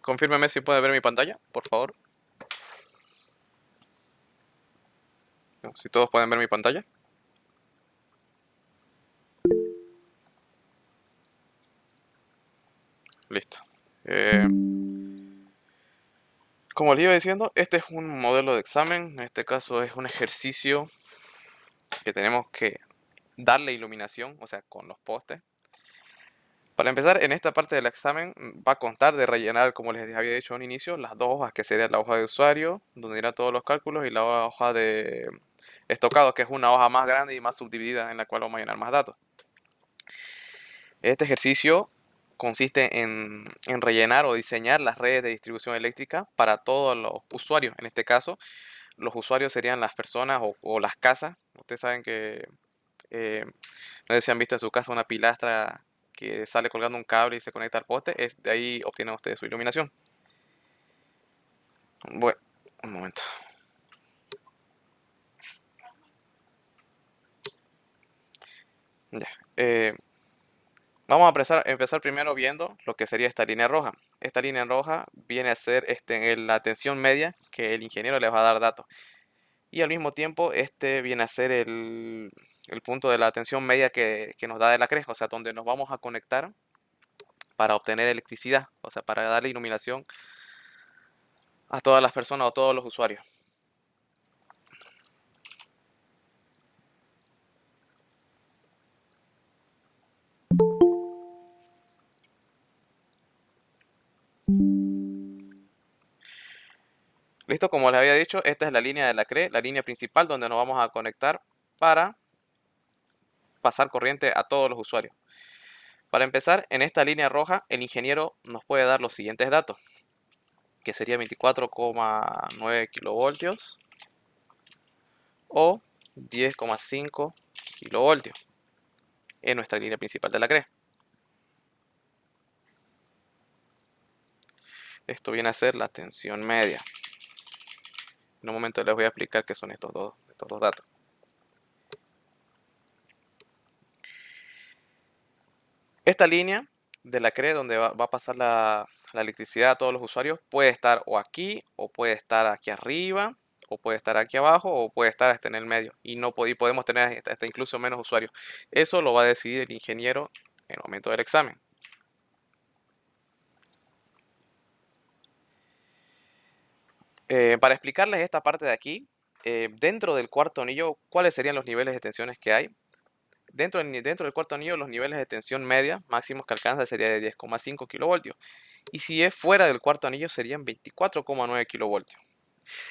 Confírmeme si puede ver mi pantalla, por favor. Si todos pueden ver mi pantalla. Listo. Eh, Como les iba diciendo, este es un modelo de examen. En este caso es un ejercicio que tenemos que darle iluminación, o sea, con los postes. Para empezar, en esta parte del examen va a constar de rellenar, como les había dicho al inicio, las dos hojas, que sería la hoja de usuario, donde irán todos los cálculos, y la hoja de estocado, que es una hoja más grande y más subdividida en la cual vamos a llenar más datos. Este ejercicio consiste en rellenar o diseñar las redes de distribución eléctrica para todos los usuarios. En este caso, los usuarios serían las personas o las casas. Ustedes saben que, no sé si han visto en su casa una pilastra que sale colgando un cable y se conecta al poste. De ahí obtienen ustedes su iluminación. Bueno, un momento. Ya. Vamos a empezar primero viendo lo que sería esta línea roja. Esta línea roja viene a ser la tensión media que el ingeniero les va a dar datos. Y al mismo tiempo, este viene a ser el punto de la tensión media que nos da de la CRE, o sea, donde nos vamos a conectar para obtener electricidad, o sea, para darle iluminación a todas las personas o a todos los usuarios. Listo, como les había dicho, esta es la línea de la CRE, la línea principal donde nos vamos a conectar para pasar corriente a todos los usuarios. Para empezar, en esta línea roja, el ingeniero nos puede dar los siguientes datos, que sería 24,9 kilovoltios o 10,5 kilovoltios en nuestra línea principal de la CRE. Esto viene a ser la tensión media. En un momento les voy a explicar qué son estos dos datos. Esta línea de la CRE, donde va a pasar la electricidad a todos los usuarios, puede estar o aquí, o puede estar aquí arriba, o puede estar aquí abajo, o puede estar hasta en el medio. Y podemos tener hasta incluso menos usuarios. Eso lo va a decidir el ingeniero en el momento del examen. Para explicarles esta parte de aquí, dentro del cuarto anillo, ¿cuáles serían los niveles de tensiones que hay? Dentro del cuarto anillo, los niveles de tensión media máximos que alcanza sería de 10,5 kilovoltios. Y si es fuera del cuarto anillo, serían 24,9 kilovoltios.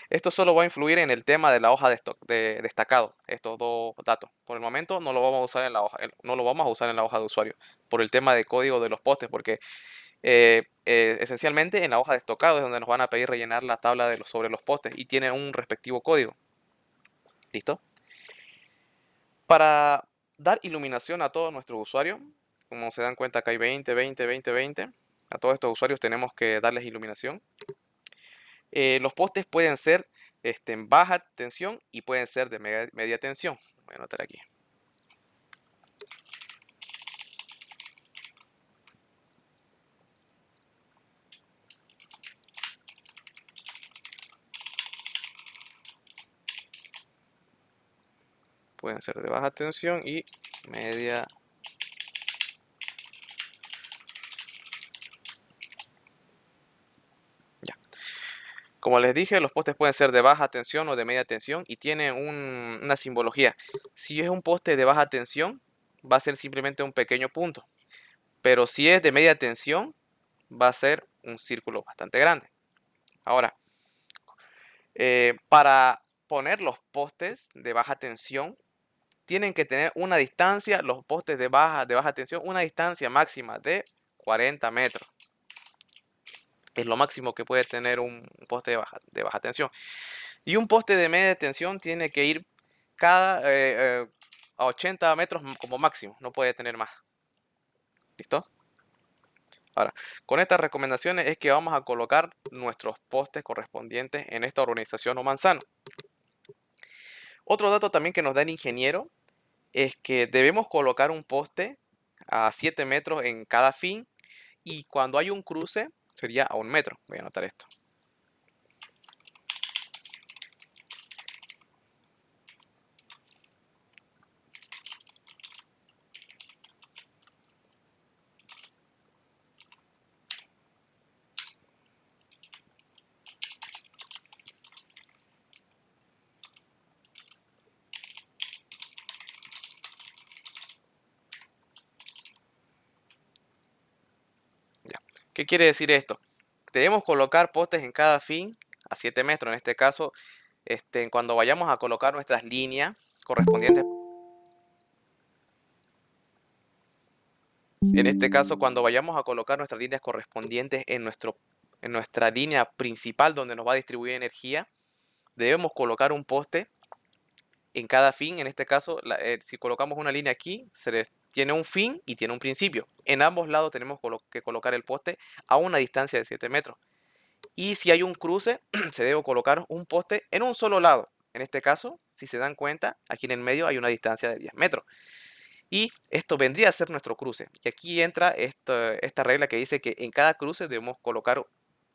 Esto solo va a influir en el tema de la hoja de destacado, estos dos datos. Por el momento no lo vamos a usar en la hoja, no lo vamos a usar en la hoja de usuario, por el tema de código de los postes, porque esencialmente en la hoja de estocado es donde nos van a pedir rellenar la tabla sobre los postes y tiene un respectivo código. ¿Listo? Para dar iluminación a todos nuestros usuarios, como se dan cuenta acá hay 20, 20, 20, 20, a todos estos usuarios tenemos que darles iluminación. Los postes pueden ser en baja tensión y pueden ser de media tensión. Voy a anotar aquí. Pueden ser de baja tensión y media. Ya. Como les dije, los postes pueden ser de baja tensión o de media tensión y tienen una simbología. Si es un poste de baja tensión, va a ser simplemente un pequeño punto. Pero si es de media tensión, va a ser un círculo bastante grande. Ahora, para poner los postes de baja tensión, tienen que tener una distancia, los postes de baja tensión, una distancia máxima de 40 metros. Es lo máximo que puede tener un poste de baja tensión. Y un poste de media tensión tiene que ir a 80 metros como máximo, no puede tener más. ¿Listo? Ahora, con estas recomendaciones es que vamos a colocar nuestros postes correspondientes en esta organización o manzano. Otro dato también que nos da el ingeniero es que debemos colocar un poste a 7 metros en cada fin y cuando hay un cruce sería a 1 metro. Voy a anotar esto. Ya. ¿Qué quiere decir esto? Debemos colocar postes en cada fin a 7 metros. En este caso, cuando vayamos a colocar nuestras líneas correspondientes. En este caso, cuando vayamos a colocar nuestras líneas correspondientes en nuestra línea principal donde nos va a distribuir energía, debemos colocar un poste en cada fin. En este caso, si colocamos una línea aquí, tiene un fin y tiene un principio. En ambos lados tenemos que colocar el poste a una distancia de 7 metros. Y si hay un cruce, se debe colocar un poste en un solo lado. En este caso, si se dan cuenta, aquí en el medio hay una distancia de 10 metros. Y esto vendría a ser nuestro cruce. Y aquí entra esta regla que dice que en cada cruce debemos colocar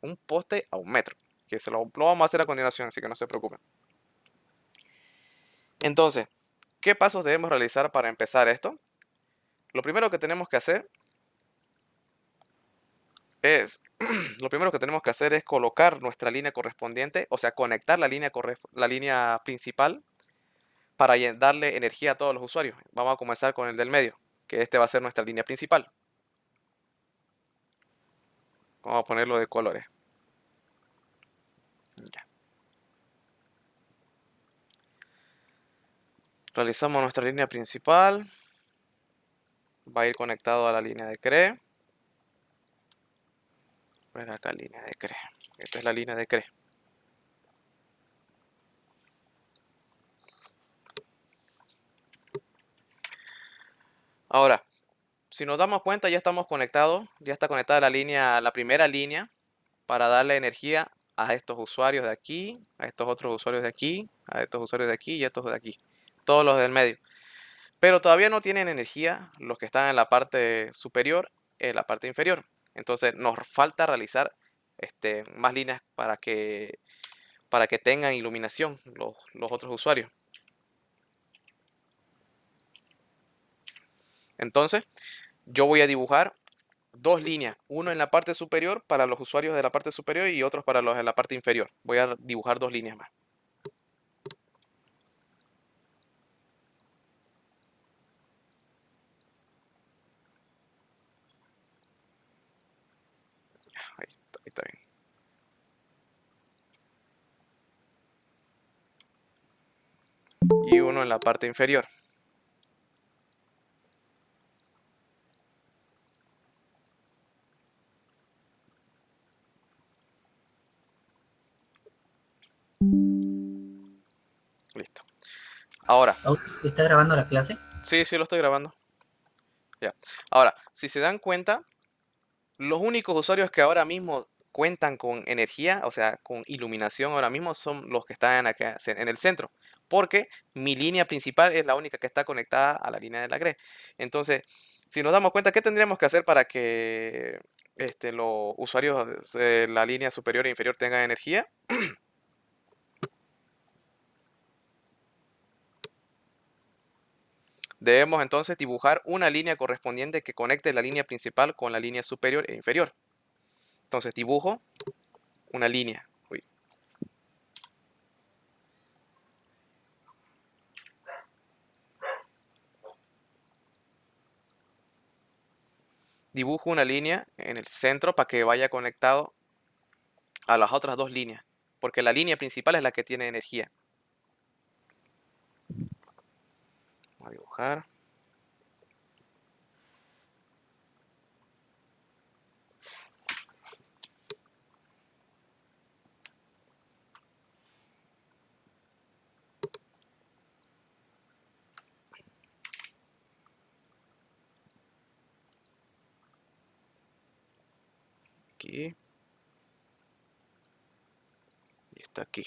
un poste a 1 metro. Que lo vamos a hacer a continuación, así que no se preocupen. Entonces, ¿qué pasos debemos realizar para empezar esto? Lo primero que tenemos que hacer es, colocar nuestra línea correspondiente, o sea, conectar la línea principal para darle energía a todos los usuarios. Vamos a comenzar con el del medio, que este va a ser nuestra línea principal. Vamos a ponerlo de colores. Ya. Realizamos nuestra línea principal. Va a ir conectado a la línea de CRE. Poner acá línea de CRE. Esta es la línea de CRE. Ahora, si nos damos cuenta, ya estamos conectados. Ya está conectada la primera línea para darle energía a estos usuarios de aquí, a estos otros usuarios de aquí, a estos usuarios de aquí y a estos de aquí. Todos los del medio. Pero todavía no tienen energía los que están en la parte superior y en la parte inferior. Entonces nos falta realizar más líneas para que tengan iluminación los otros usuarios. Entonces yo voy a dibujar dos líneas, uno en la parte superior para los usuarios de la parte superior y otros para los de la parte inferior. Voy a dibujar dos líneas más. Ahí está bien. Y uno en la parte inferior. Listo. Ahora, ¿Está grabando la clase? sí, lo estoy grabando. Ya. Ahora, si se dan cuenta, los únicos usuarios que ahora mismo cuentan con energía, o sea, con iluminación ahora mismo, son los que están acá en el centro, porque mi línea principal es la única que está conectada a la línea de la GRE. Entonces, si nos damos cuenta, ¿qué tendríamos que hacer para que los usuarios de la línea superior e inferior tengan energía? Debemos entonces dibujar una línea correspondiente que conecte la línea principal con la línea superior e inferior. Entonces dibujo una línea. Uy. Dibujo una línea en el centro para que vaya conectado a las otras dos líneas, porque la línea principal es la que tiene energía. Vamos a dibujar. Aquí. Y está aquí.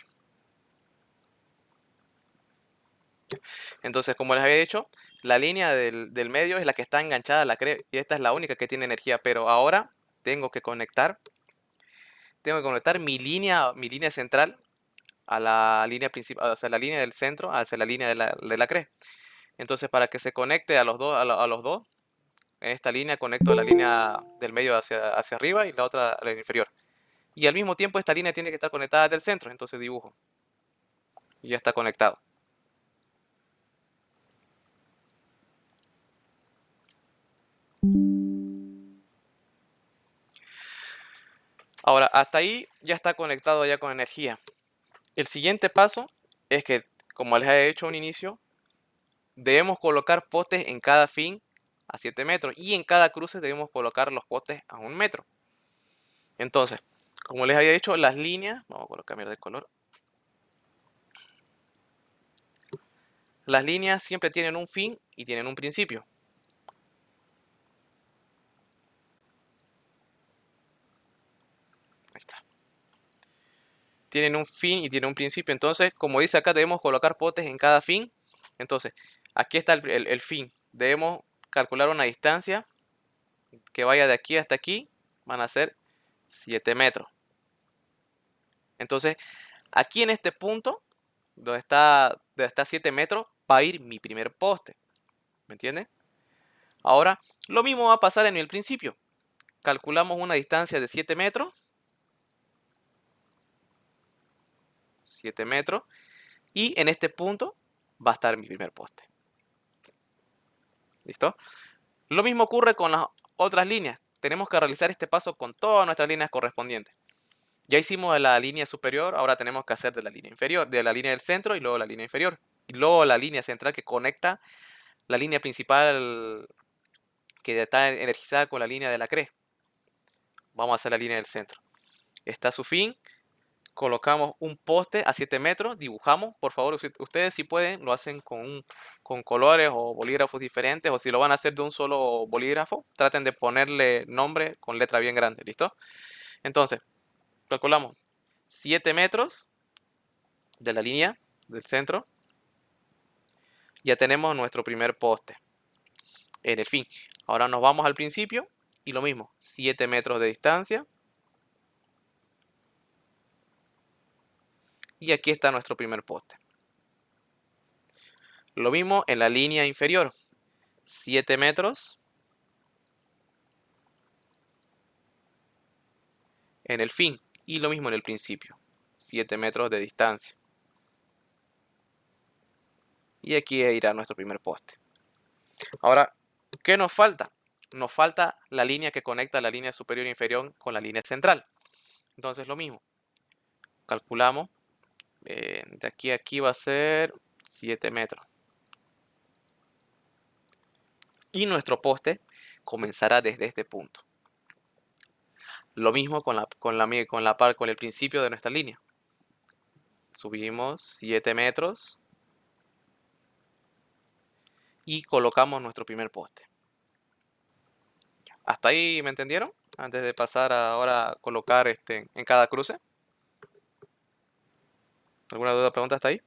Entonces, como les había dicho, la línea del medio es la que está enganchada a la CRE y esta es la única que tiene energía, pero ahora tengo que conectar tengo que conectar mi línea central a la línea principal, o sea, la línea del centro hacia la línea de la cresta. Entonces, para que se conecte a los dos, a los dos, en esta línea conecto la línea del medio hacia arriba y la otra a la inferior. Y al mismo tiempo esta línea tiene que estar conectada desde el centro, entonces dibujo. Y ya está conectado. Ahora, hasta ahí ya está conectado ya con energía. El siguiente paso es que, como les he hecho a un inicio, debemos colocar postes en cada fin a 7 metros y en cada cruce debemos colocar los postes a 1 metro. Entonces, como les había dicho, las líneas, vamos a cambiar de color. Las líneas siempre tienen un fin y tienen un principio. Ahí está. Tienen un fin y tienen un principio. Entonces, como dice acá, debemos colocar postes en cada fin. Entonces, aquí está el fin. Debemos calcular una distancia que vaya de aquí hasta aquí. Van a ser 7 metros. Entonces, aquí en este punto, donde está 7 metros, va a ir mi primer poste. ¿Me entienden? Ahora, lo mismo va a pasar en el principio. Calculamos una distancia de 7 metros. 7 metros. Y en este punto va a estar mi primer poste. ¿Listo? Lo mismo ocurre con las otras líneas. Tenemos que realizar este paso con todas nuestras líneas correspondientes. Ya hicimos la línea superior, ahora tenemos que hacer de la línea inferior, de la línea del centro y luego la línea inferior. Y luego la línea central que conecta la línea principal que está energizada con la línea de la cresta. Vamos a hacer la línea del centro. Está su fin. Colocamos un poste a 7 metros, dibujamos. Por favor, ustedes si pueden, lo hacen con colores o bolígrafos diferentes. O si lo van a hacer de un solo bolígrafo, traten de ponerle nombre con letra bien grande. ¿Listo? Entonces, calculamos 7 metros de la línea del centro. Ya tenemos nuestro primer poste en el fin. Ahora nos vamos al principio y lo mismo, 7 metros de distancia. Y aquí está nuestro primer poste. Lo mismo en la línea inferior, 7 metros en el fin y lo mismo en el principio, 7 metros de distancia. Y aquí irá nuestro primer poste. Ahora, ¿qué nos falta? Nos falta la línea que conecta la línea superior e inferior con la línea central. Entonces lo mismo, calculamos, de aquí a aquí va a ser 7 metros. Y nuestro poste comenzará desde este punto. Lo mismo con el principio de nuestra línea. Subimos 7 metros y colocamos nuestro primer poste. ¿Hasta ahí me entendieron? Antes de pasar ahora a colocar en cada cruce. ¿Alguna duda o pregunta hasta ahí?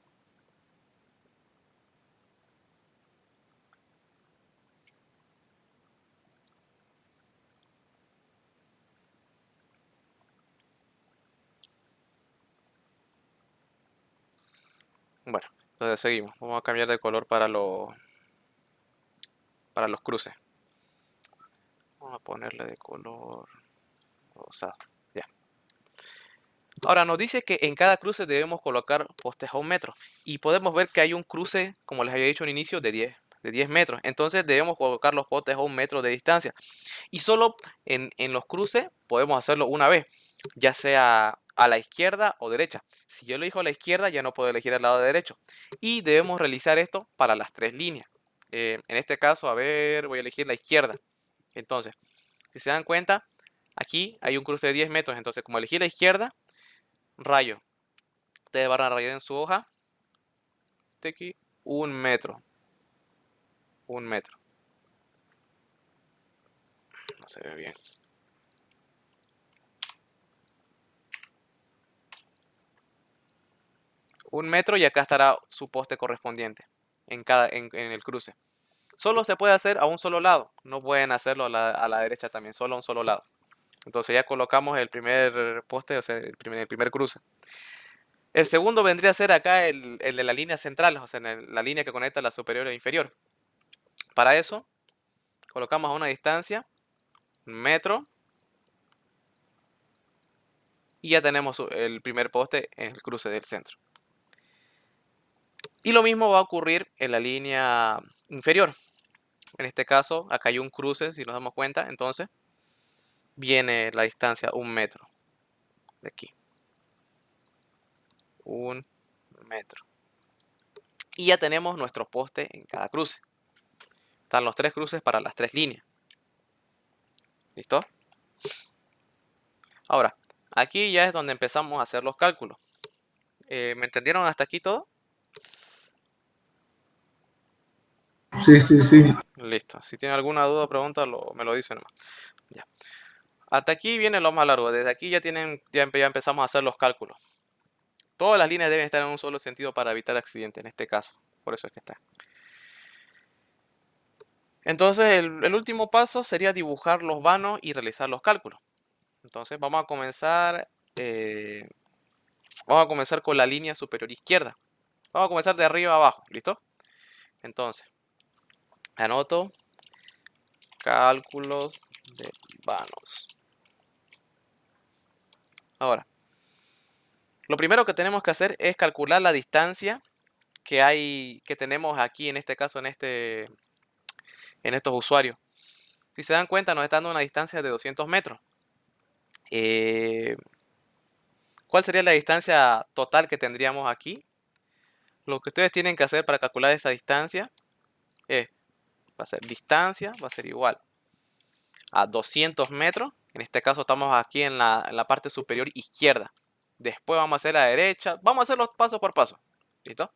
Bueno, entonces seguimos. Vamos a cambiar de color para los cruces. Vamos a ponerle de color rosado. Ya. Ahora nos dice que en cada cruce debemos colocar postes a 1 metro. Y podemos ver que hay un cruce, como les había dicho al inicio, de 10 metros. Entonces debemos colocar los postes a 1 metro de distancia. Y solo en los cruces podemos hacerlo una vez, ya sea a la izquierda o derecha. Si yo elijo a la izquierda, ya no puedo elegir al lado derecho. Y debemos realizar esto para las 3 líneas. En este caso, a ver, voy a elegir la izquierda. Entonces, si se dan cuenta, aquí hay un cruce de 10 metros. Entonces, como elegí la izquierda, rayo. Ustedes van a rayar en su hoja. Aquí, 1 metro. 1 metro. No se ve bien. 1 metro y acá estará su poste correspondiente en el cruce. Solo se puede hacer a un solo lado, no pueden hacerlo a la derecha también, solo a un solo lado. Entonces ya colocamos el primer poste, o sea, el primer cruce. El segundo vendría a ser acá el de la línea central, o sea, en la línea que conecta la superior e inferior. Para eso, colocamos a una distancia, un metro, y ya tenemos el primer poste en el cruce del centro. Y lo mismo va a ocurrir en la línea inferior. En este caso, acá hay un cruce, si nos damos cuenta, entonces viene la distancia un metro de aquí. Un metro. Y ya tenemos nuestro poste en cada cruce. Están los tres cruces para las tres líneas. ¿Listo? Ahora, aquí ya es donde empezamos a hacer los cálculos. ¿Me entendieron hasta aquí todo? Sí, sí, sí. Listo. Si tienen alguna duda o pregunta, me lo dicen nomás. Ya. Hasta aquí viene lo más largo. Desde aquí ya empezamos a hacer los cálculos. Todas las líneas deben estar en un solo sentido para evitar accidentes en este caso. Por eso es que está. Entonces, el último paso sería dibujar los vanos y realizar los cálculos. Entonces, eh, vamos a comenzar con la línea superior izquierda. Vamos a comenzar de arriba a abajo. ¿Listo? Entonces, anoto cálculos de vanos. Ahora, lo primero que tenemos que hacer es calcular la distancia que tenemos aquí, en este caso, en estos usuarios. Si se dan cuenta, nos está dando una distancia de 200 metros. Eh, ¿Cuál sería la distancia total que tendríamos aquí? Lo que ustedes tienen que hacer para calcular esa distancia es, va a ser distancia, va a ser igual a 200 metros. En este caso estamos aquí en la parte superior izquierda. Después vamos a hacer la derecha. Vamos a hacer los pasos por paso. ¿Listo?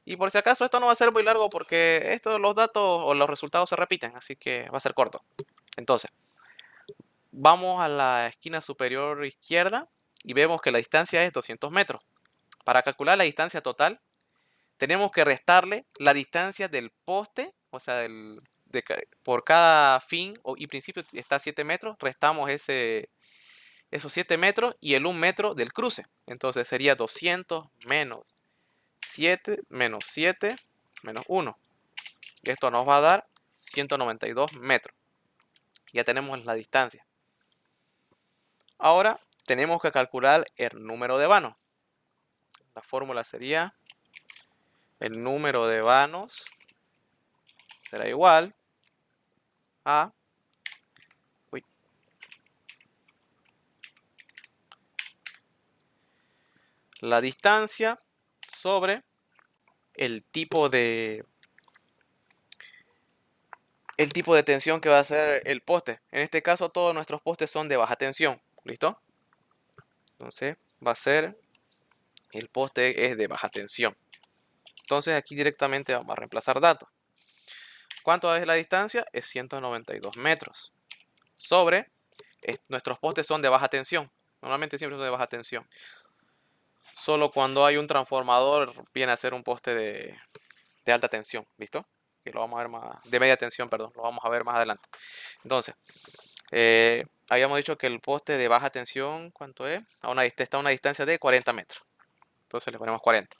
Y por si acaso esto no va a ser muy largo porque los datos o los resultados se repiten. Así que va a ser corto. Entonces, vamos a la esquina superior izquierda y vemos que la distancia es 200 metros. Para calcular la distancia total, tenemos que restarle la distancia del poste, o sea, por cada fin y principio está 7 metros, restamos esos 7 metros y el 1 metro del cruce. Entonces sería 200 menos 7 menos 7 menos 1. Esto nos va a dar 192 metros. Ya tenemos la distancia. Ahora tenemos que calcular el número de vanos. La fórmula sería el número de vanos será igual a la distancia sobre el tipo de tensión que va a ser el poste. En este caso todos nuestros postes son de baja tensión. ¿Listo? Entonces va a ser el poste es de baja tensión. Entonces aquí directamente vamos a reemplazar datos. ¿Cuánto es la distancia? Es 192 metros. Sobre nuestros postes son de baja tensión. Normalmente siempre son de baja tensión. Solo cuando hay un transformador viene a ser un poste de alta tensión. ¿Listo? Que lo vamos a ver más, de media tensión, perdón, lo vamos a ver más adelante. Entonces, habíamos dicho que el poste de baja tensión, ¿cuánto es? Está a una distancia de 40 metros. Entonces le ponemos 40.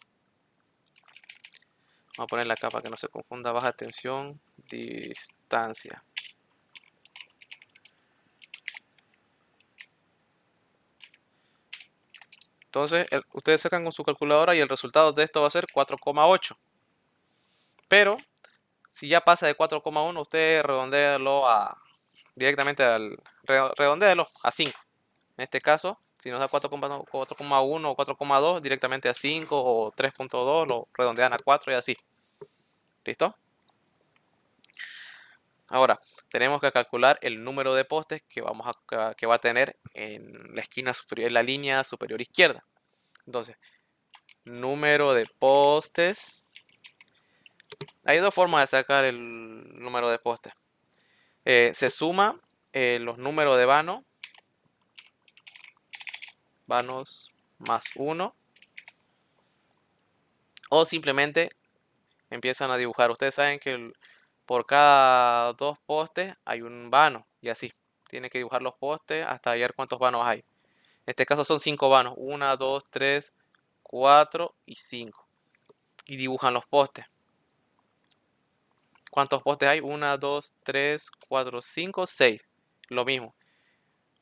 Vamos a poner la capa que no se confunda, baja tensión, distancia. Entonces, ustedes sacan con su calculadora y el resultado de esto va a ser 4,8. Pero, si ya pasa de 4,1, usted redondéalo directamente redondéalo a 5. En este caso, si nos da 4,1 o 4,2, directamente a 5 o 3,2 lo redondean a 4 y así. ¿Listo? Ahora, tenemos que calcular el número de postes que va a tener en la esquina superior, en la línea superior izquierda. Entonces, número de postes. Hay dos formas de sacar el número de postes. Se suma los números de vanos más 1. O simplemente empiezan a dibujar. Ustedes saben que por cada dos postes hay un vano y así. tiene que dibujar los postes hasta hallar cuántos vanos hay. En este caso son 5 vanos. 1, 2, 3, 4 y 5. Y dibujan los postes. ¿Cuántos postes hay? 1, 2, 3, 4, 5, 6. Lo mismo.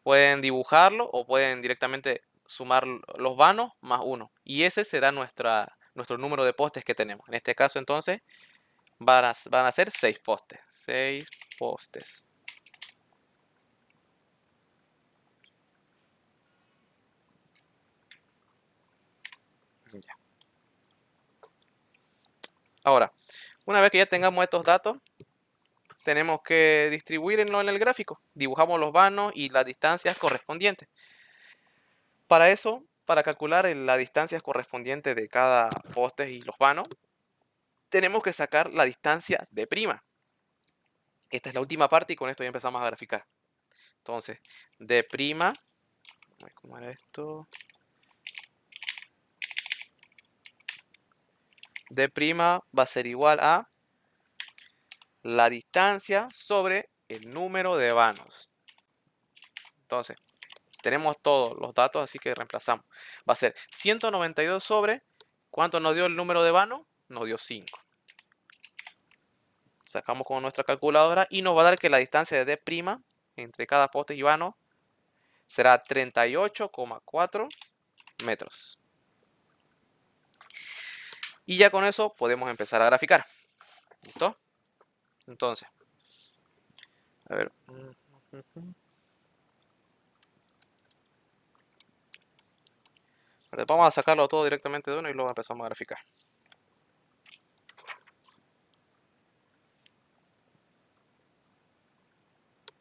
Pueden dibujarlo o pueden directamente sumar los vanos más 1. Y ese será nuestro número de postes que tenemos. En este caso entonces van a ser 6 postes. 6 postes. Ya. Ahora, una vez que ya tengamos estos datos, tenemos que distribuirlo en el gráfico. Dibujamos los vanos y las distancias correspondientes. Para eso, para calcular las distancias correspondientes de cada poste y los vanos, tenemos que sacar la distancia de prima. Esta es la última parte y con esto ya empezamos a graficar. Entonces, de prima, ¿cómo era esto? De prima va a ser igual a la distancia sobre el número de vanos. Entonces, tenemos todos los datos, así que reemplazamos. Va a ser 192 sobre, ¿cuánto nos dio el número de vanos? Nos dio 5. Sacamos con nuestra calculadora y nos va a dar que la distancia de D' entre cada poste y vano será 38,4 metros. Y ya con eso podemos empezar a graficar. ¿Listo? Entonces, a ver. Vamos a sacarlo todo directamente de uno y luego empezamos a graficar.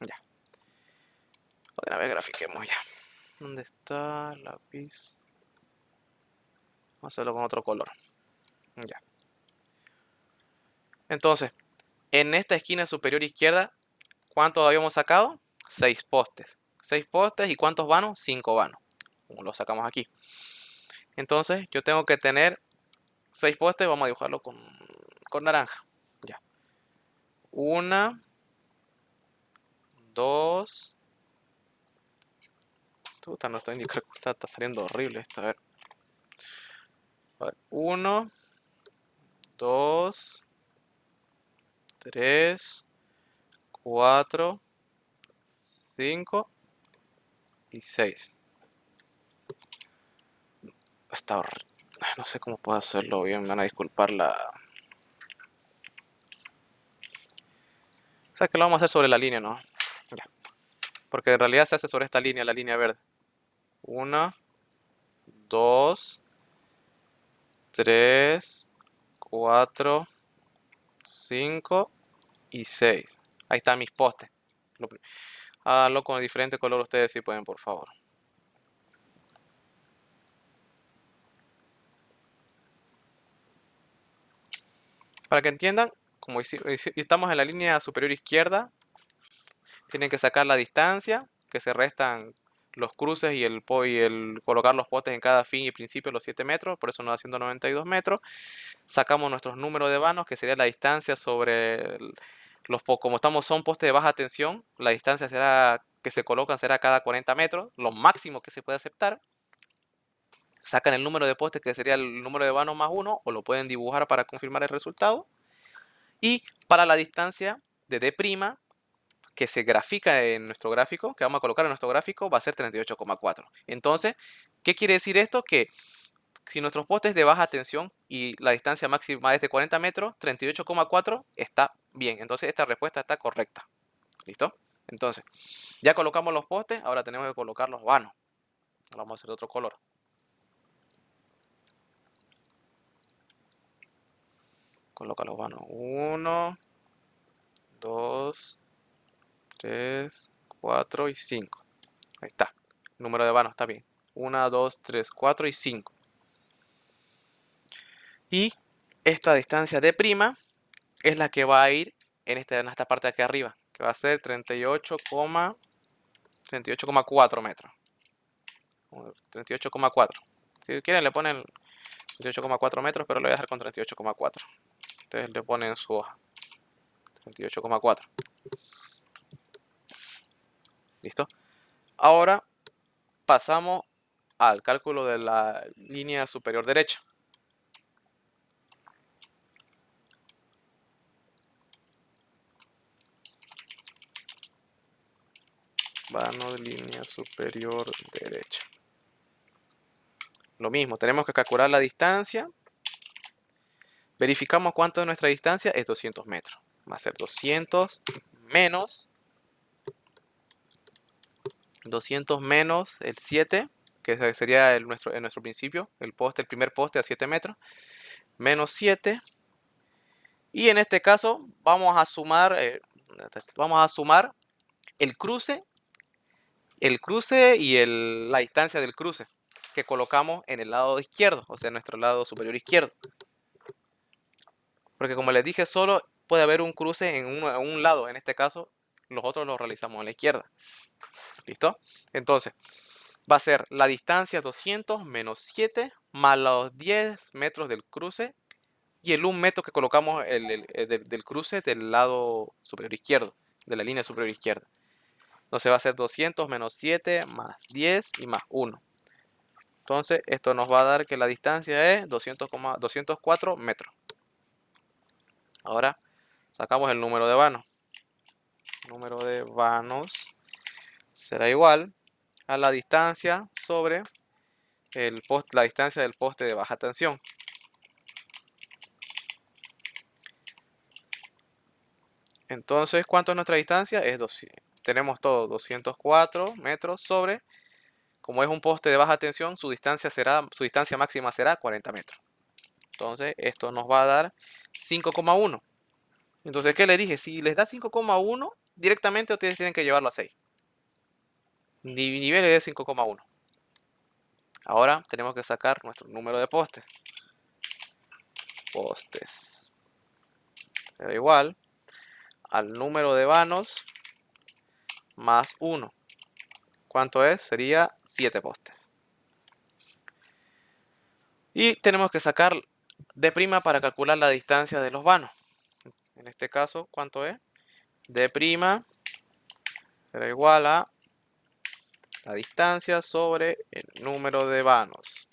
Ya. Una vez grafiquemos ya. ¿Dónde está el lápiz? Vamos a hacerlo con otro color. Ya. Entonces, en esta esquina superior izquierda, ¿cuántos habíamos sacado? 6 postes. 6 postes y ¿cuántos vanos? 5 vanos. Como lo sacamos aquí. Entonces, yo tengo que tener 6 postes. Vamos a dibujarlo con naranja. Ya. 1, 2. No estoy indicando. Está saliendo horrible esto. A ver. 1, 2, 3, 4, 5 y 6. Está horrible. No sé cómo puedo hacerlo bien. Me van a disculpar la... O sea que lo vamos a hacer sobre la línea, ¿no? Ya. Porque en realidad se hace sobre esta línea, la línea verde. 1, 2, 3, 4, 5 y 6. Ahí están mis postes. Háganlo con diferente color ustedes si pueden, por favor. Para que entiendan, como estamos en la línea superior izquierda, tienen que sacar la distancia, que se restan los cruces y el colocar los postes en cada fin y principio los 7 metros, por eso nos da 192 metros. Sacamos nuestros números de vanos, que sería la distancia sobre como son postes de baja tensión, la distancia que se colocan será cada 40 metros, lo máximo que se puede aceptar. Sacan el número de postes, que sería el número de vanos más 1, o lo pueden dibujar para confirmar el resultado. Y para la distancia de D', que se grafica en nuestro gráfico, que vamos a colocar en nuestro gráfico, va a ser 38,4. Entonces, ¿qué quiere decir esto? Que si nuestros postes de baja tensión y la distancia máxima es de 40 metros, 38,4 está bien. Entonces, esta respuesta está correcta. ¿Listo? Entonces, ya colocamos los postes, ahora tenemos que colocar los vanos. Ahora vamos a hacer de otro color. Coloca los vanos. 1, 2, 3, 4 y 5. Ahí está. El número de vanos está bien. 1, 2, 3, 4 y 5. Y esta distancia de prima es la que va a ir en esta parte de aquí arriba, que va a ser 38,4 metros. 38,4. Si quieren le ponen 38,4 metros, pero lo voy a dejar con 38,4. Ustedes le ponen su hoja. 38,4. ¿Listo? Ahora pasamos al cálculo de la línea superior derecha. Vano de línea superior derecha. Lo mismo, tenemos que calcular la distancia. Verificamos cuánto de nuestra distancia es 200 metros. Va a ser 200 menos el 7, que sería nuestro principio, el primer poste a 7 metros, menos 7. Y en este caso vamos a sumar el cruce y la distancia del cruce que colocamos en el lado izquierdo, o sea, en nuestro lado superior izquierdo. Porque como les dije, solo puede haber un cruce en un lado, en este caso, los otros los realizamos a la izquierda. ¿Listo? Entonces, va a ser la distancia 200 menos 7 más los 10 metros del cruce y el 1 metro que colocamos del cruce del lado superior izquierdo, de la línea superior izquierda. Entonces va a ser 200 menos 7 más 10 y más 1. Entonces esto nos va a dar que la distancia es 204 metros. Ahora sacamos el número de vanos. El número de vanos será igual a la distancia sobre la distancia del poste de baja tensión. Entonces, ¿cuánto es nuestra distancia? Es 200. Tenemos todo 204 metros sobre, como es un poste de baja tensión, su distancia máxima será 40 metros. Entonces, esto nos va a dar 5,1. Entonces, ¿qué les dije? Si les da 5,1, directamente ustedes tienen que llevarlo a 6. Nivel es 5,1. Ahora tenemos que sacar nuestro número de postes. Postes será igual al número de vanos más 1. ¿Cuánto es? Sería 7 postes. Y tenemos que sacar D' para calcular la distancia de los vanos. En este caso, ¿cuánto es? D' será igual a la distancia sobre el número de vanos.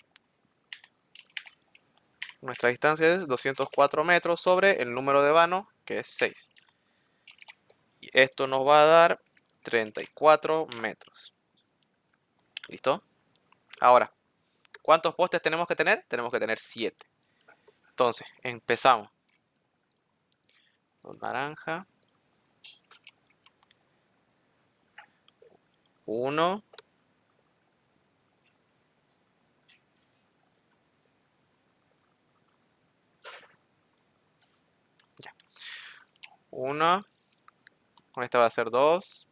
Nuestra distancia es 204 metros sobre el número de vanos, que es 6. Y esto nos va a dar 34 metros. ¿Listo? Ahora, ¿cuántos postes tenemos que tener? Tenemos que tener 7. Entonces, empezamos. Naranja. 1. 1. Con esta va a ser 2,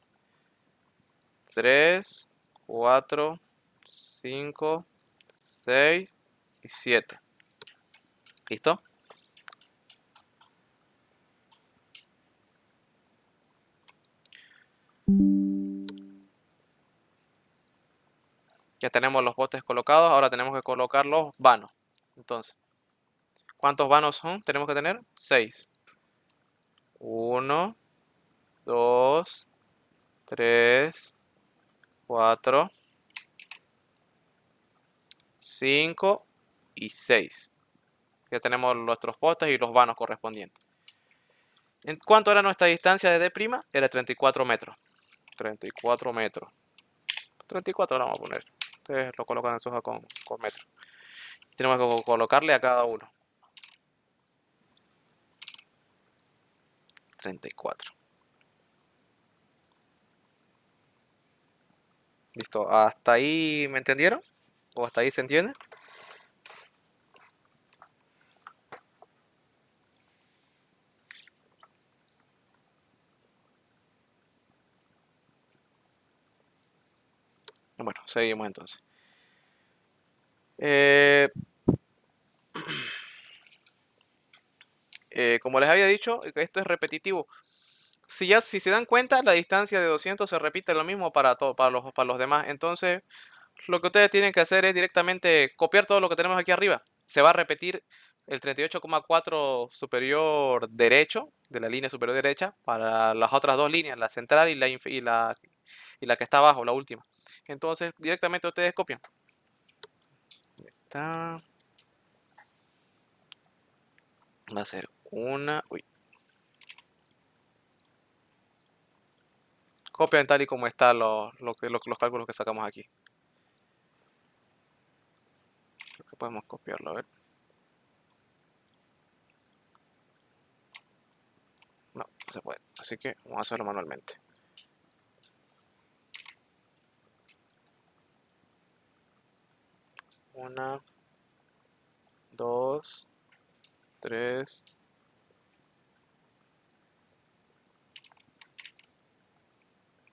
3, 4, 5, 6 y 7. ¿Listo? Ya tenemos los postes colocados, ahora tenemos que colocar los vanos. Entonces, ¿cuántos vanos son? Tenemos que tener 6. 1, 2, 3, 4, 5 y 6. Ya tenemos nuestros postes y los vanos correspondientes. ¿En cuánto era nuestra distancia de D'? Era 34 metros. 34 metros. 34 lo vamos a poner. Ustedes lo colocan en su hoja con metros. Tenemos que colocarle a cada uno. 34. Listo. ¿Hasta ahí me entendieron? ¿O hasta ahí se entiende? Bueno, seguimos entonces. Como les había dicho, esto es repetitivo. Si se dan cuenta, la distancia de 200 se repite lo mismo para los demás. Entonces, lo que ustedes tienen que hacer es directamente copiar todo lo que tenemos aquí arriba. Se va a repetir el 38,4 superior derecho, de la línea superior derecha, para las otras dos líneas, la central y y la que está abajo, la última. Entonces, directamente ustedes copian. Está. Va a ser una. Uy. Copian tal y como están los cálculos que sacamos aquí. Creo que podemos copiarlo, a ver. No, no se puede. Así que vamos a hacerlo manualmente. Una, dos, tres.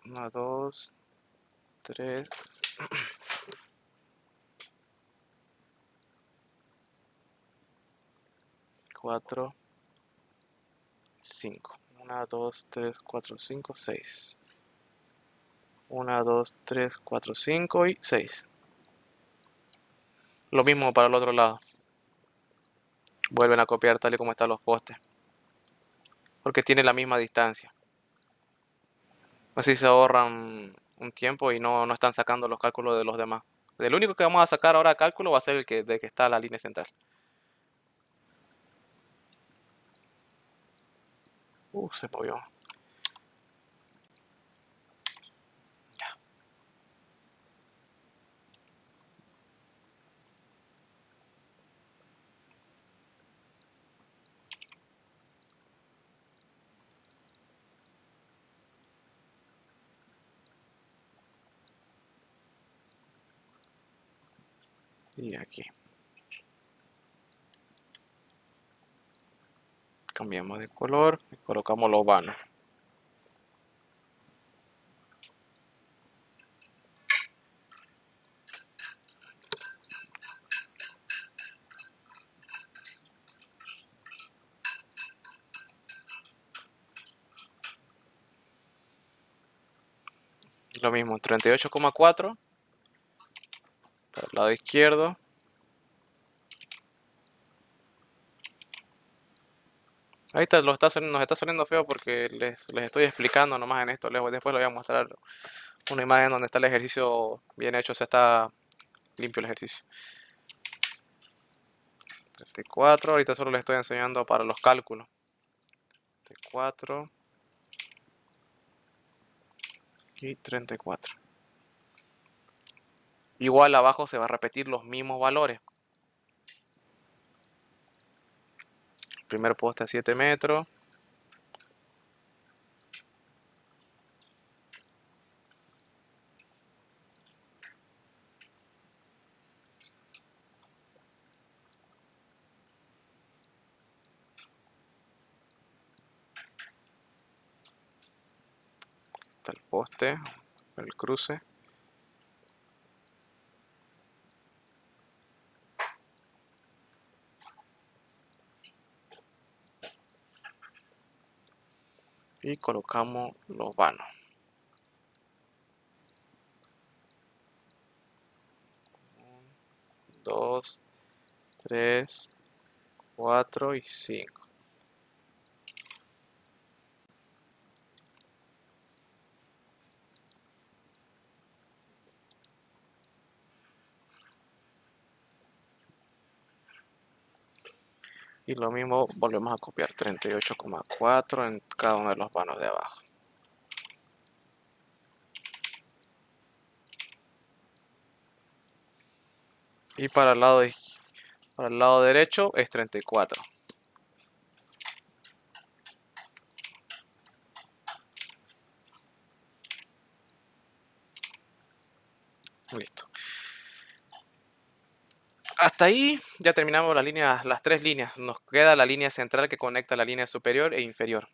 Una, dos, tres. 4, 5. 1, 2, 3, 4, 5, 6. 1, 2, 3, 4, 5 y 6. Lo mismo para el otro lado. Vuelven a copiar tal y como están los postes. Porque tienen la misma distancia. Así se ahorran un tiempo y no están sacando los cálculos de los demás. El único que vamos a sacar ahora cálculo va a ser el de que está la línea central. Se movió. Y aquí. Cambiamos de color y colocamos los vanos. Lo mismo, 38,4 para el lado izquierdo. Ahí está, nos está saliendo feo porque les estoy explicando nomás en esto. Después les voy a mostrar una imagen donde está el ejercicio bien hecho, o sea, está limpio el ejercicio. 34, ahorita solo les estoy enseñando para los cálculos. 34 y 34. Igual abajo se va a repetir los mismos valores. El primer poste a 7 metros. Está el poste, el cruce. Y colocamos los vanos. 2, 3, 4 y 5. Y lo mismo volvemos a copiar 38,4 en cada uno de los vanos de abajo. Y para el lado derecho es 34. Listo. Hasta ahí ya terminamos las tres líneas. Nos queda la línea central que conecta la línea superior e inferior.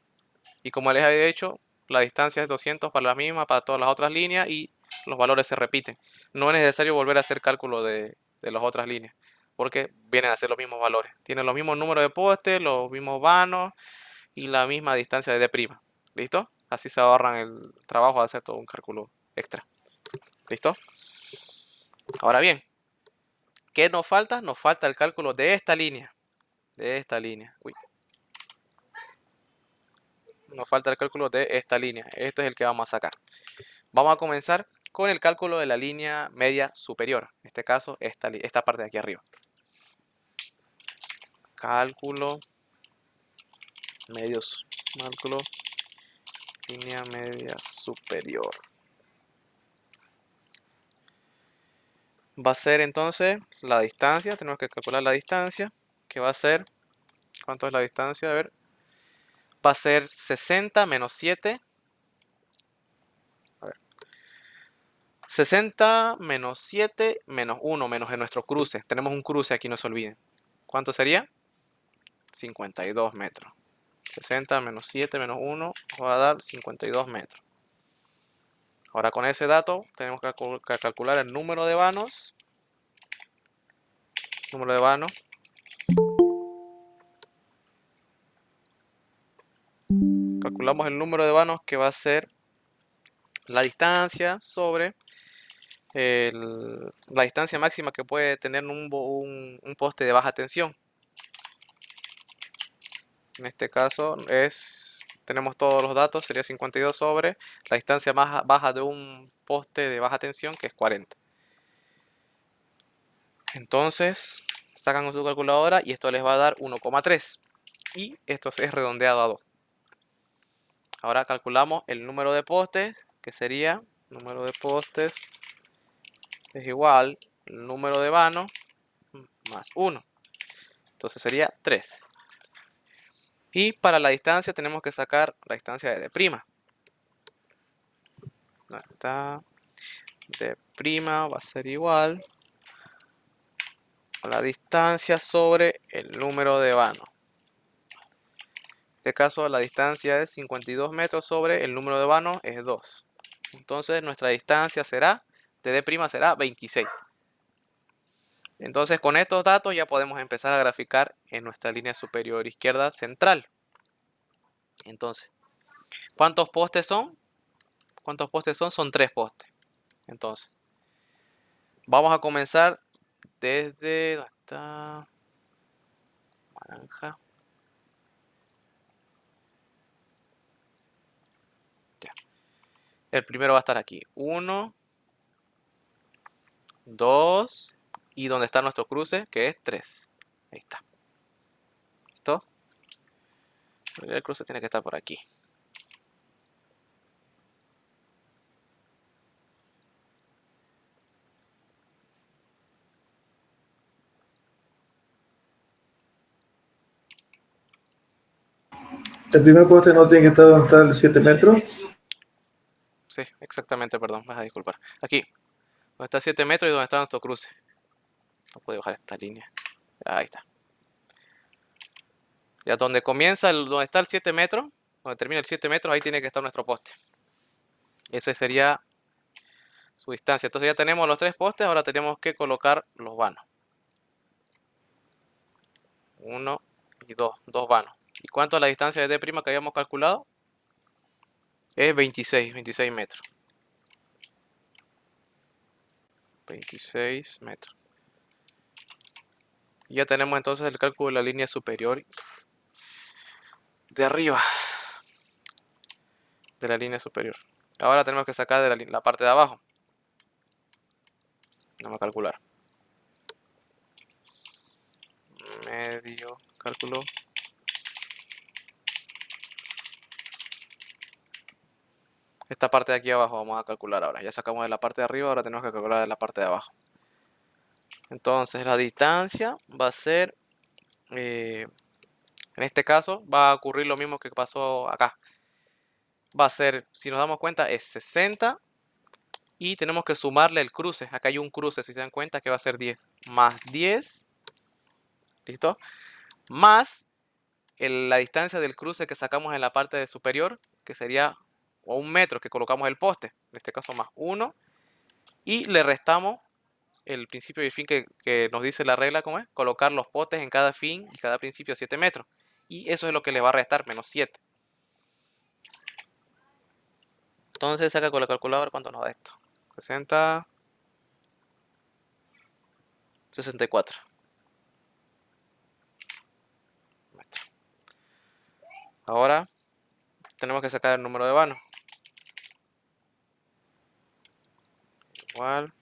Y como les había dicho, la distancia es 200 para la misma, para todas las otras líneas y los valores se repiten. No es necesario volver a hacer cálculo de las otras líneas, porque vienen a ser los mismos valores. Tienen los mismos números de postes, los mismos vanos y la misma distancia de D'. ¿Listo? Así se ahorran el trabajo de hacer todo un cálculo extra. ¿Listo? Ahora bien, ¿qué nos falta? Nos falta el cálculo de esta línea. De esta línea. Uy. Nos falta el cálculo de esta línea. Este es el que vamos a sacar. Vamos a comenzar con el cálculo de la línea media superior. En este caso, esta parte de aquí arriba. Cálculo línea media superior. Va a ser entonces la distancia, tenemos que calcular la distancia, que va a ser, ¿cuánto es la distancia? A ver, va a ser 60 menos 7. A ver, 60 menos 7 menos 1 menos en nuestro cruce. Tenemos un cruce aquí, no se olviden. ¿Cuánto sería? 52 metros. 60 menos 7 menos 1 va a dar 52 metros. Ahora con ese dato tenemos que calcular el número de vanos. Calculamos el número de vanos, que va a ser la distancia sobre la distancia máxima que puede tener un poste de baja tensión. En este caso tenemos todos los datos, sería 52 sobre la distancia más baja de un poste de baja tensión, que es 40. Entonces sacan su calculadora y esto les va a dar 1,3, y esto es redondeado a 2. Ahora calculamos el número de postes, que sería número de postes es igual al número de vanos más 1. Entonces sería 3. Y para la distancia tenemos que sacar la distancia de D'. Está D' va a ser igual a la distancia sobre el número de vanos. En este caso la distancia es 52 metros sobre el número de vanos es 2. Entonces nuestra distancia de D' será 26. Entonces con estos datos ya podemos empezar a graficar en nuestra línea superior izquierda central. Entonces, ¿cuántos postes son? ¿Cuántos postes son? Son 3 postes. Entonces, vamos a comenzar desde... ¿dónde está? Naranja. Ya. El primero va a estar aquí. 1, 2 y donde está nuestro cruce, que es 3. Ahí está. ¿Listo? El cruce tiene que estar por aquí. El primer poste no tiene que estar donde está el 7 metros. Sí, exactamente, perdón, vas a disculpar. Aquí, donde está 7 metros y donde está nuestro cruce. No puedo bajar esta línea. Ahí está. Ya donde comienza, donde está el 7 metros, donde termina el 7 metros, ahí tiene que estar nuestro poste. Ese sería su distancia. Entonces ya tenemos los 3 postes, ahora tenemos que colocar los vanos. 1 y 2 vanos. ¿Y cuánto es la distancia de D' que habíamos calculado? Es 26 metros. 26 metros. Y ya tenemos entonces el cálculo de la línea superior de arriba. De la línea superior. Ahora tenemos que sacar de la parte de abajo. Vamos a calcular. Medio cálculo. Esta parte de aquí abajo vamos a calcular ahora. Ya sacamos de la parte de arriba, ahora tenemos que calcular de la parte de abajo. Entonces la distancia va a ser, en este caso, va a ocurrir lo mismo que pasó acá. Va a ser, si nos damos cuenta, es 60 y tenemos que sumarle el cruce. Acá hay un cruce, si se dan cuenta, que va a ser 10. Más 10, ¿listo? Más la distancia del cruce que sacamos en la parte superior, que sería 1 metro que colocamos el poste. En este caso más 1. Y le restamos el principio y el fin que nos dice la regla, ¿cómo es? Colocar los postes en cada fin y cada principio a 7 metros. Y eso es lo que le va a restar, menos 7. Entonces saca con la calculadora cuánto nos da esto. 60, 64 metros. Ahora tenemos que sacar el número de vanos. igual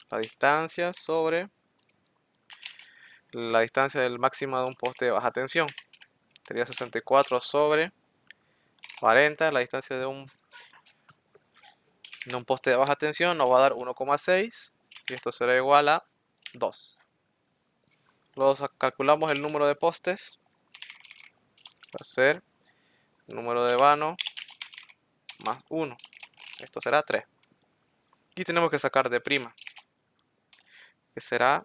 la distancia sobre la distancia del máximo de un poste de baja tensión. Sería 64 sobre 40, la distancia de un poste de baja tensión nos va a dar 1,6 y esto será igual a 2. Luego calculamos el número de postes, va a ser el número de vano más 1, esto será 3. Y tenemos que sacar de prima, que será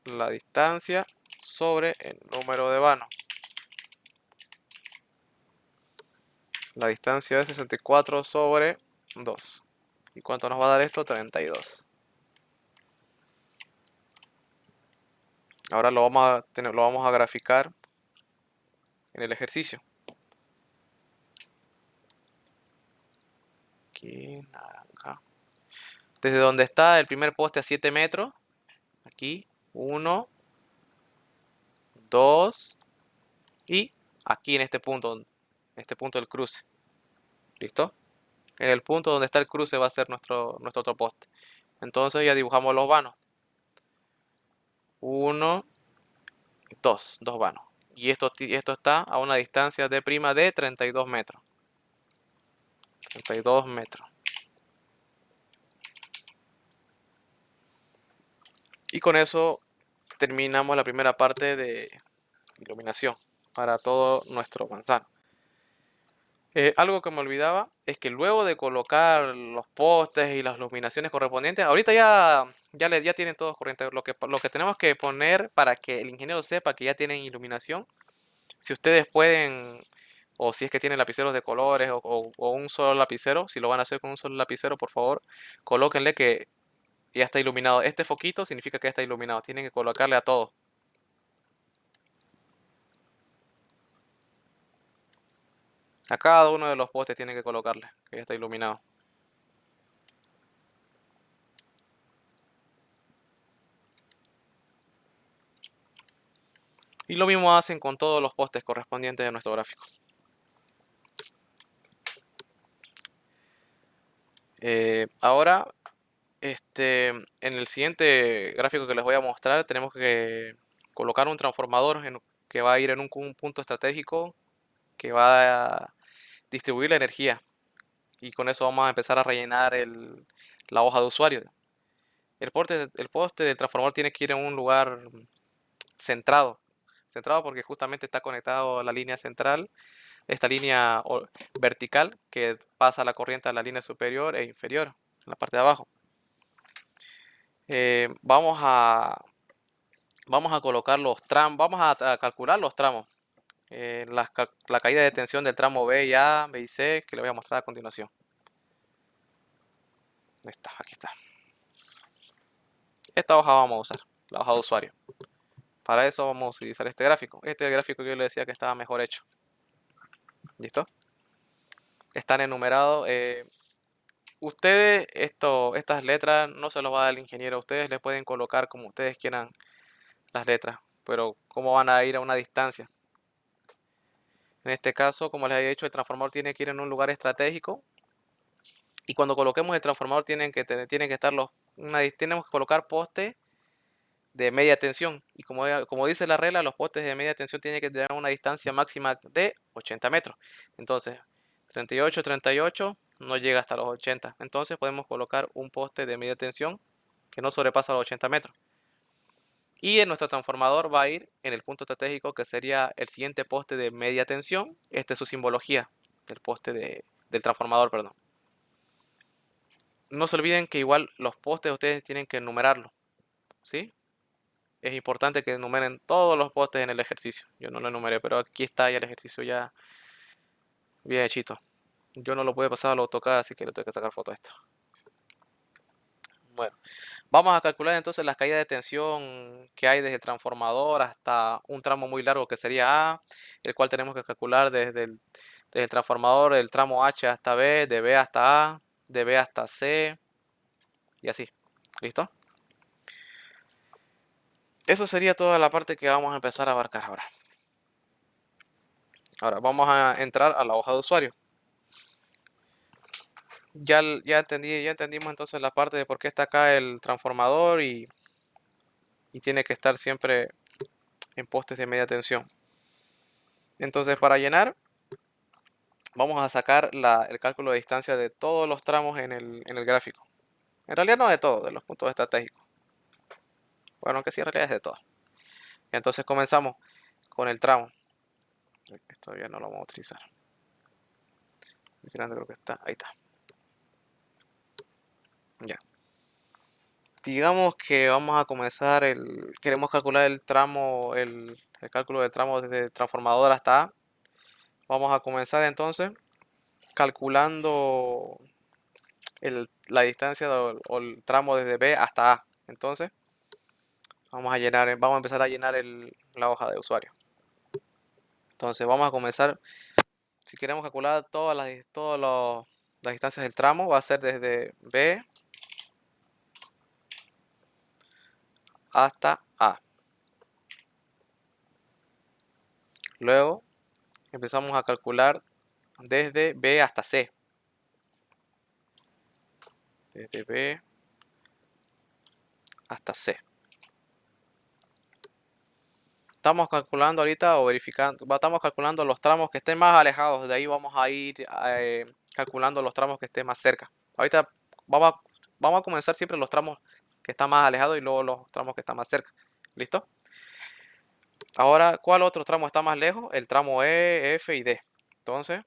la distancia sobre el número de vano. La distancia es 64 sobre 2. ¿Y cuánto nos va a dar esto? 32. Ahora lo vamos a graficar en el ejercicio. Aquí, naranja. Desde donde está el primer poste a 7 metros, aquí, 1, 2 y aquí en este punto del cruce. ¿Listo? En el punto donde está el cruce va a ser nuestro otro poste. Entonces ya dibujamos los vanos. 1, 2 vanos. Y esto está a una distancia de prima de 32 metros. 32 metros. Y con eso terminamos la primera parte de iluminación para todo nuestro manzano. Algo que me olvidaba es que luego de colocar los postes y las iluminaciones correspondientes, ahorita ya tienen todos corrientes. Lo que tenemos que poner para que el ingeniero sepa que ya tienen iluminación, si ustedes pueden, o si es que tienen lapiceros de colores o un solo lapicero, si lo van a hacer con un solo lapicero, por favor, colóquenle que ya está iluminado. Este foquito significa que ya está iluminado. Tienen que colocarle a todo. A cada uno de los postes tienen que colocarle que ya está iluminado. Y lo mismo hacen con todos los postes correspondientes de nuestro gráfico. Ahora, en el siguiente gráfico que les voy a mostrar, tenemos que colocar un transformador que va a ir en un punto estratégico que va a distribuir la energía. Y con eso vamos a empezar a rellenar la hoja de usuario. El poste del transformador tiene que ir en un lugar centrado porque justamente está conectado a la línea central, esta línea vertical que pasa la corriente a la línea superior e inferior, en la parte de abajo. Vamos a colocar los tramos, vamos a calcular los tramos. La caída de tensión del tramo B y A, B y C, que le voy a mostrar a continuación. Aquí está. Esta hoja vamos a usar, la hoja de usuario. Para eso vamos a utilizar este gráfico. Este es el gráfico que yo le decía que estaba mejor hecho. ¿Listo? Están enumerados. Ustedes, estas letras no se los va a dar el ingeniero. Ustedes le pueden colocar como ustedes quieran las letras. Pero cómo van a ir a una distancia. En este caso, como les había dicho, el transformador tiene que ir en un lugar estratégico. Y cuando coloquemos el transformador tienen que estar tenemos que colocar postes de media tensión. Y como dice la regla, los postes de media tensión tienen que tener una distancia máxima de 80 metros. Entonces, 38, 38 no llega hasta los 80. Entonces podemos colocar un poste de media tensión que no sobrepasa los 80 metros. Y en nuestro transformador va a ir en el punto estratégico que sería el siguiente poste de media tensión. Esta es su simbología del transformador, perdón. No se olviden que igual los postes ustedes tienen que enumerarlos, ¿sí? Es importante que enumeren todos los postes en el ejercicio. Yo no lo enumeré, pero aquí está ya el ejercicio ya bien hechito. Yo no lo pude pasar al AutoCAD, así que le tengo que sacar foto a esto. Bueno, vamos a calcular entonces las caídas de tensión que hay desde el transformador hasta un tramo muy largo que sería A, el cual tenemos que calcular desde el transformador del tramo H hasta B, de B hasta A, de B hasta C y así. ¿Listo? Eso sería toda la parte que vamos a empezar a abarcar ahora. Ahora vamos a entrar a la hoja de usuario. Ya entendimos entonces la parte de por qué está acá el transformador y tiene que estar siempre en postes de media tensión. Entonces, para llenar, vamos a sacar el cálculo de distancia de todos los tramos en el gráfico. En realidad no de todos, de los puntos estratégicos. Bueno, aunque sí en realidad es de todos. Entonces comenzamos con el tramo. Esto todavía no lo vamos a utilizar. Muy grande creo que está. Ahí está. Ya. Digamos que vamos a comenzar queremos calcular el tramo, el cálculo del tramo desde el transformador hasta A. Vamos a comenzar entonces calculando la distancia o el tramo desde B hasta A. Entonces, vamos a empezar a llenar la hoja de usuario. Entonces, vamos a comenzar, si queremos calcular las distancias del tramo, va a ser desde B hasta A. Luego, empezamos a calcular desde B hasta C. Desde B hasta C. Estamos calculando ahorita o verificando, estamos calculando los tramos que estén más alejados. De ahí vamos a ir calculando los tramos que estén más cerca. Ahorita vamos a comenzar siempre los tramos que están más alejados y luego los tramos que están más cerca. ¿Listo? Ahora, ¿cuál otro tramo está más lejos? El tramo E, F y D. Entonces,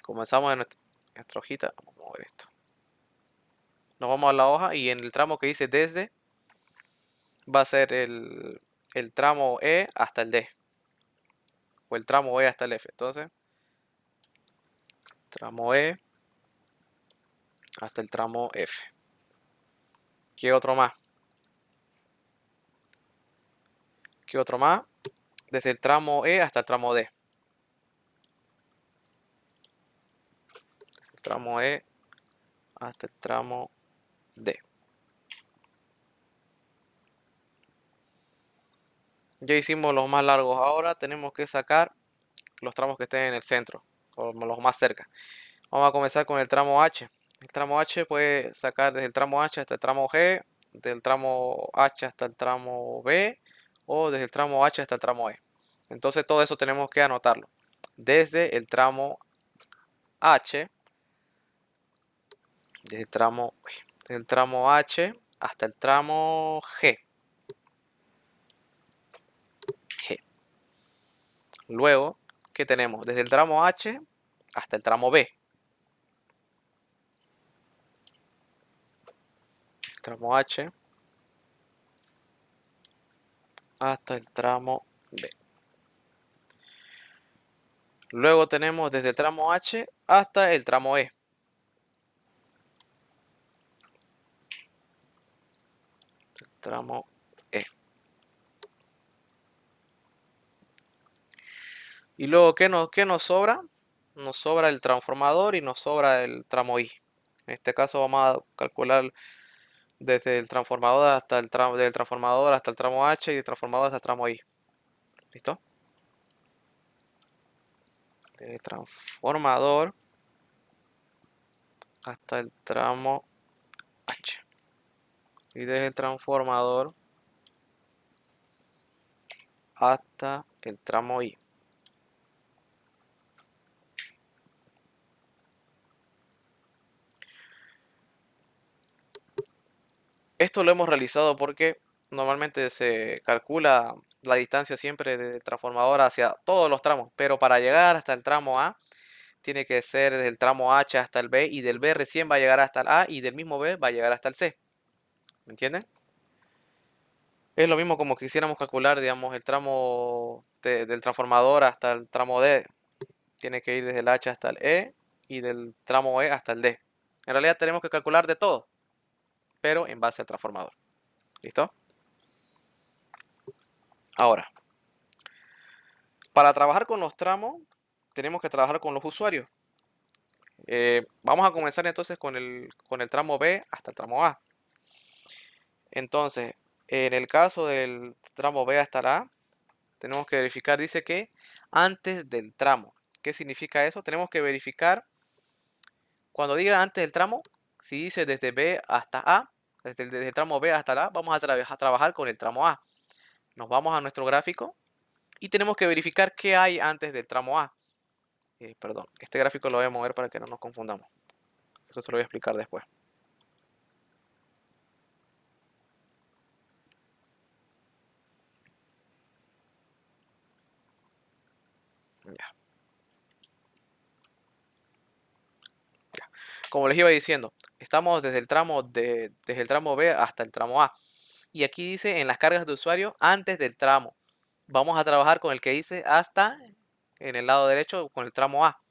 comenzamos en nuestra hojita. Vamos a mover esto. Nos vamos a la hoja y en el tramo que dice desde va a ser el tramo E hasta el D. O el tramo E hasta el F. Entonces, tramo E hasta el tramo F. ¿Qué otro más? ¿Qué otro más? Desde el tramo E hasta el tramo D. Desde el tramo E hasta el tramo D. Ya hicimos los más largos. Ahora tenemos que sacar los tramos que estén en el centro, o los más cerca. Vamos a comenzar con el tramo H. El tramo H puede sacar desde el tramo H hasta el tramo G, del tramo H hasta el tramo B, o desde el tramo H hasta el tramo E. Entonces todo eso tenemos que anotarlo. Desde el tramo H, desde el tramo H hasta el tramo G. Luego, ¿qué tenemos? Desde el tramo H hasta el tramo B. El tramo H hasta el tramo B. Luego tenemos desde el tramo H hasta el tramo E. El tramo E. Y luego, ¿qué nos sobra? Nos sobra el transformador y nos sobra el tramo I. En este caso vamos a calcular desde el transformador hasta del transformador hasta el tramo H y del transformador hasta el tramo I. ¿Listo? Del transformador hasta el tramo H. Y desde el transformador hasta el tramo I. Esto lo hemos realizado porque normalmente se calcula la distancia siempre del transformador hacia todos los tramos, pero para llegar hasta el tramo A tiene que ser desde el tramo H hasta el B y del B recién va a llegar hasta el A y del mismo B va a llegar hasta el C. ¿Me entienden? Es lo mismo como quisiéramos calcular, digamos, el tramo del transformador hasta el tramo D. Tiene que ir desde el H hasta el E y del tramo E hasta el D. En realidad tenemos que calcular de todo, pero en base al transformador. ¿Listo? Ahora, para trabajar con los tramos, tenemos que trabajar con los usuarios. Vamos a comenzar entonces con el tramo B hasta el tramo A. Entonces, en el caso del tramo B hasta la A, tenemos que verificar, dice que antes del tramo. ¿Qué significa eso? Tenemos que verificar Cuando diga antes del tramo, si dice desde B hasta A, desde el tramo B hasta A, vamos a trabajar con el tramo A. Nos vamos a nuestro gráfico y tenemos que verificar qué hay antes del tramo A. Perdón, este gráfico lo voy a mover para que no nos confundamos. Eso se lo voy a explicar después. Ya. Como les iba diciendo, estamos desde el tramo B hasta el tramo A. Y aquí dice en las cargas de usuario antes del tramo. Vamos a trabajar con el que dice hasta en el lado derecho con el tramo A.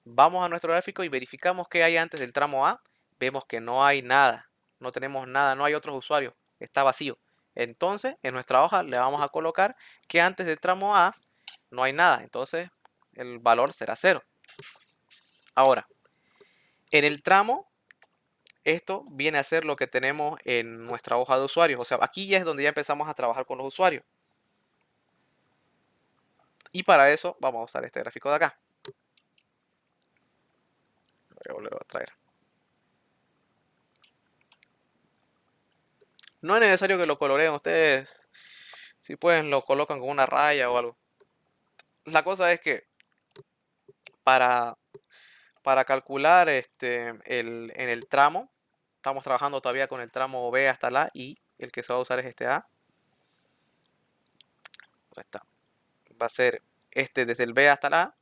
Vamos a nuestro gráfico y verificamos qué hay antes del tramo A. Vemos que no hay nada. No tenemos nada, no hay otros usuarios. Está vacío. Entonces, en nuestra hoja le vamos a colocar que antes del tramo A no hay nada. Entonces, el valor será 0. Ahora, en el tramo, esto viene a ser lo que tenemos en nuestra hoja de usuarios. O sea, aquí ya es donde ya empezamos a trabajar con los usuarios. Y para eso vamos a usar este gráfico de acá. Voy a volver a traer. No es necesario que lo coloreen ustedes. Si pueden, lo colocan con una raya o algo. La cosa es que para, para calcular en el tramo, estamos trabajando todavía con el tramo B hasta la y el que se va a usar es este A. Ahí está. Va a ser desde el B hasta la A.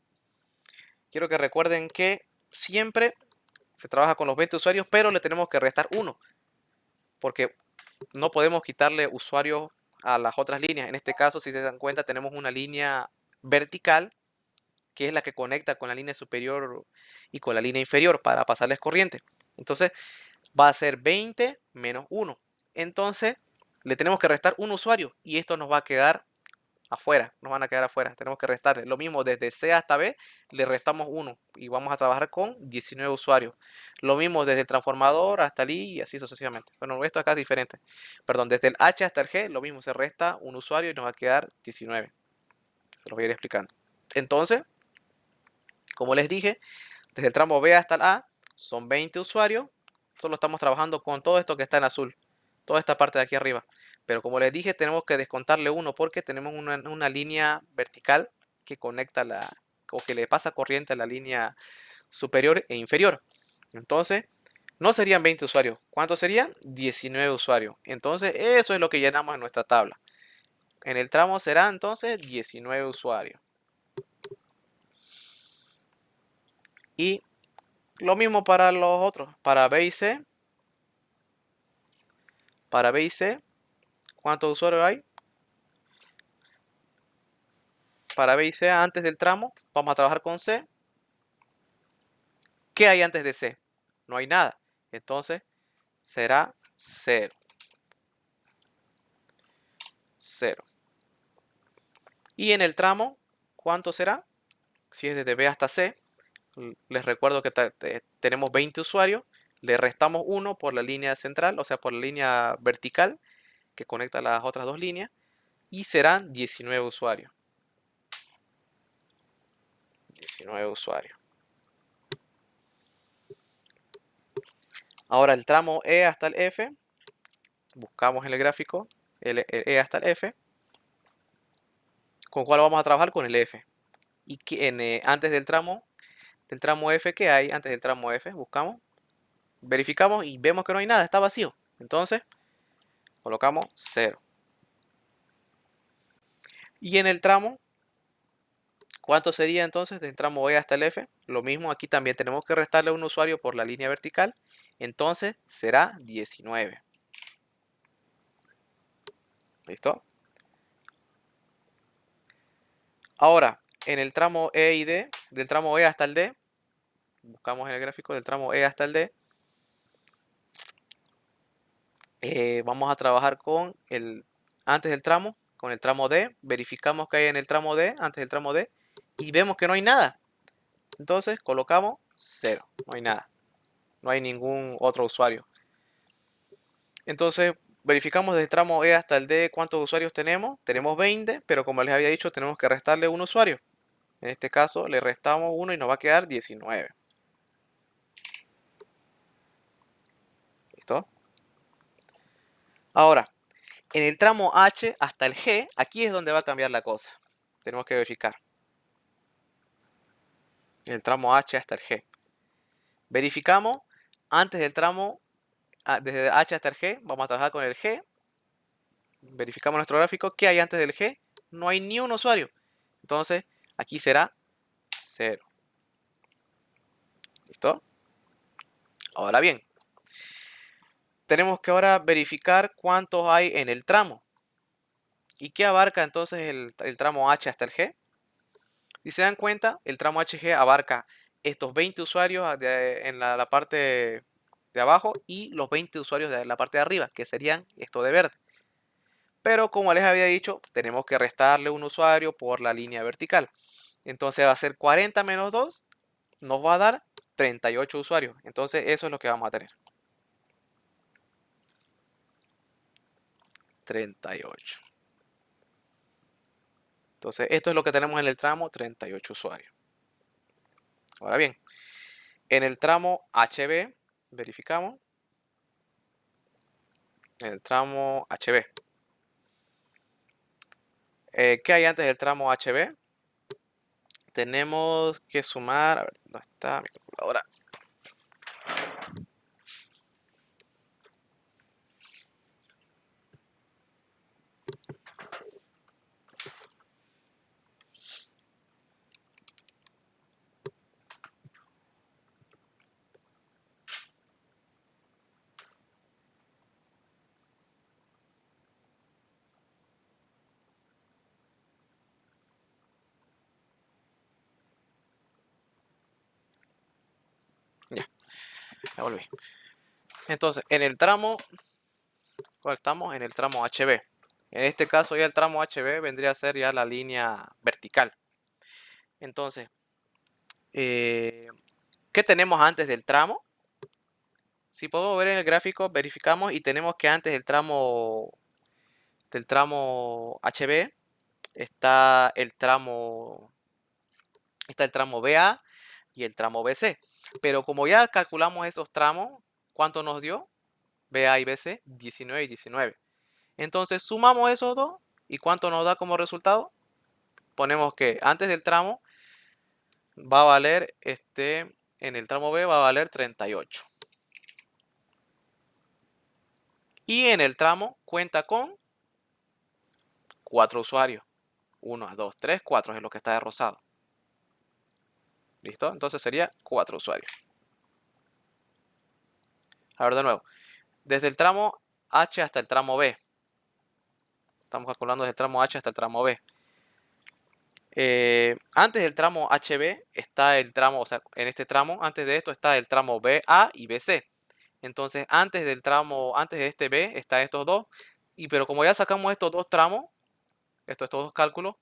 Quiero que recuerden que siempre se trabaja con los 20 usuarios, pero le tenemos que restar 1. Porque no podemos quitarle usuarios a las otras líneas. En este caso, si se dan cuenta, tenemos una línea vertical que es la que conecta con la línea superior y con la línea inferior para pasarles corriente. Entonces va a ser 20 menos 1. Entonces le tenemos que restar un usuario y esto nos va a quedar afuera, nos van a quedar afuera. Tenemos que restarle. Lo mismo desde C hasta B, le restamos 1 y vamos a trabajar con 19 usuarios. Lo mismo desde el transformador hasta el I y así sucesivamente. Bueno, esto acá es diferente. Perdón, desde el H hasta el G, lo mismo, se resta un usuario y nos va a quedar 19. Se los voy a ir explicando. Entonces, como les dije, desde el tramo B hasta el A son 20 usuarios. Solo estamos trabajando con todo esto que está en azul. Toda esta parte de aquí arriba. Pero como les dije, tenemos que descontarle 1 porque tenemos una línea vertical que conecta o que le pasa corriente a la línea superior e inferior. Entonces, no serían 20 usuarios. ¿Cuántos serían? 19 usuarios. Entonces, eso es lo que llenamos en nuestra tabla. En el tramo será entonces 19 usuarios. Y lo mismo para los otros. Para B y C. Para B y C, ¿cuántos usuarios hay? Para B y C, antes del tramo, vamos a trabajar con C. ¿Qué hay antes de C? No hay nada. Entonces, será 0. 0. Y en el tramo, ¿cuánto será? Si es desde B hasta C, les recuerdo que tenemos 20 usuarios. Le restamos 1 por la línea central, o sea, por la línea vertical que conecta las otras dos líneas. Y serán 19 usuarios. 19 usuarios. Ahora el tramo E hasta el F. Buscamos en el gráfico el E hasta el F. ¿Con cuál vamos a trabajar? Con el F. Y antes del tramo F, ¿qué hay antes del tramo F? Buscamos, verificamos y vemos que no hay nada, está vacío. Entonces, colocamos 0. Y en el tramo, ¿cuánto sería entonces del tramo E hasta el F? Lo mismo, aquí también tenemos que restarle un usuario por la línea vertical. Entonces, será 19. ¿Listo? Ahora, en el tramo E y D, del tramo E hasta el D, buscamos en el gráfico del tramo E hasta el D, vamos a trabajar con antes del tramo, con el tramo D, verificamos que hay en el tramo D, antes del tramo D, y vemos que no hay nada. Entonces colocamos 0, no hay nada, no hay ningún otro usuario. Entonces verificamos desde el tramo E hasta el D cuántos usuarios tenemos. Tenemos 20, pero como les había dicho, tenemos que restarle un usuario. En este caso le restamos 1 y nos va a quedar 19. ¿Listo? Ahora, en el tramo H hasta el G, aquí es donde va a cambiar la cosa. Tenemos que verificar. En el tramo H hasta el G. Verificamos antes del tramo, desde H hasta el G, vamos a trabajar con el G. Verificamos nuestro gráfico. ¿Qué hay antes del G? No hay ni un usuario. Entonces, aquí será 0. ¿Listo? Ahora bien, tenemos que ahora verificar cuántos hay en el tramo. ¿Y qué abarca entonces el tramo H hasta el G? Si se dan cuenta, el tramo HG abarca estos 20 usuarios en la parte de abajo y los 20 usuarios de la parte de arriba, que serían esto de verde. Pero como les había dicho, tenemos que restarle un usuario por la línea vertical. Entonces va a ser 40 menos 2, nos va a dar 38 usuarios. Entonces eso es lo que vamos a tener. 38. Entonces esto es lo que tenemos en el tramo 38 usuarios. Ahora bien, en el tramo HB, verificamos. En el tramo HB. ¿Qué hay antes del tramo HB? Tenemos que sumar, a ver, ¿dónde está mi calculadora? Ya, ya volví. Entonces, en el tramo, ¿cuál estamos? En el tramo HB. En este caso ya el tramo HB vendría a ser ya la línea vertical. Entonces, ¿qué tenemos antes del tramo? Si podemos ver en el gráfico, verificamos y tenemos que antes del tramo HB está el tramo BA y el tramo BC. Pero como ya calculamos esos tramos, ¿cuánto nos dio? BA y BC, 19 y 19. Entonces sumamos esos dos y ¿cuánto nos da como resultado? Ponemos que antes del tramo va a valer, en el tramo B va a valer 38. Y en el tramo cuenta con 4 usuarios. 1, 2, 3, 4 es lo que está de rosado. ¿Listo? Entonces sería 4 usuarios. A ver de nuevo. Desde el tramo H hasta el tramo B. Estamos calculando desde el tramo H hasta el tramo B. Antes del tramo HB está el tramo, o sea, en este tramo, antes de esto está el tramo BA y BC. Entonces, antes de este B está estos dos. Pero como ya sacamos estos dos tramos, estos dos cálculos,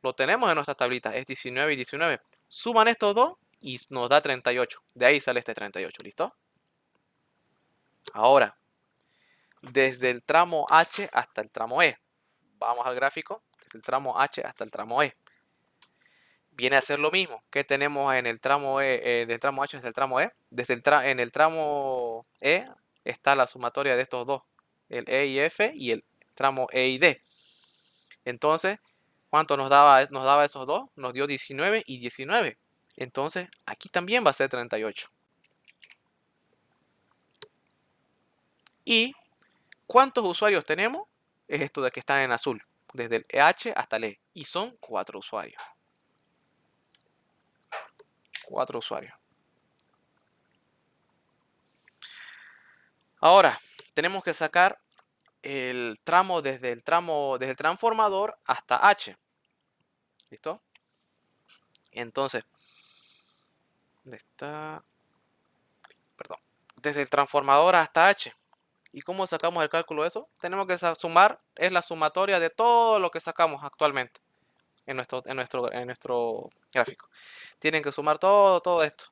lo tenemos en nuestra tablita, es 19 y 19. Suman estos dos y nos da 38. De ahí sale este 38, ¿listo? Ahora, desde el tramo H hasta el tramo E. Vamos al gráfico, desde el tramo H hasta el tramo E. Viene a ser lo mismo que tenemos en el tramo E, del tramo H hasta el tramo E. En el tramo E está la sumatoria de estos dos, el E y F y el tramo E y D. Entonces, ¿cuánto nos daba esos dos? Nos dio 19 y 19. Entonces, aquí también va a ser 38. ¿Y cuántos usuarios tenemos? Es esto de que están en azul, desde el H hasta el E. Y son 4 usuarios. 4 usuarios. Ahora, tenemos que sacar el tramo desde el transformador hasta H. ¿Listo? Entonces, ¿dónde está? Perdón. Desde el transformador hasta H. ¿Y cómo sacamos el cálculo de eso? Tenemos que sumar, es la sumatoria de todo lo que sacamos actualmente en nuestro gráfico. Tienen que sumar todo esto.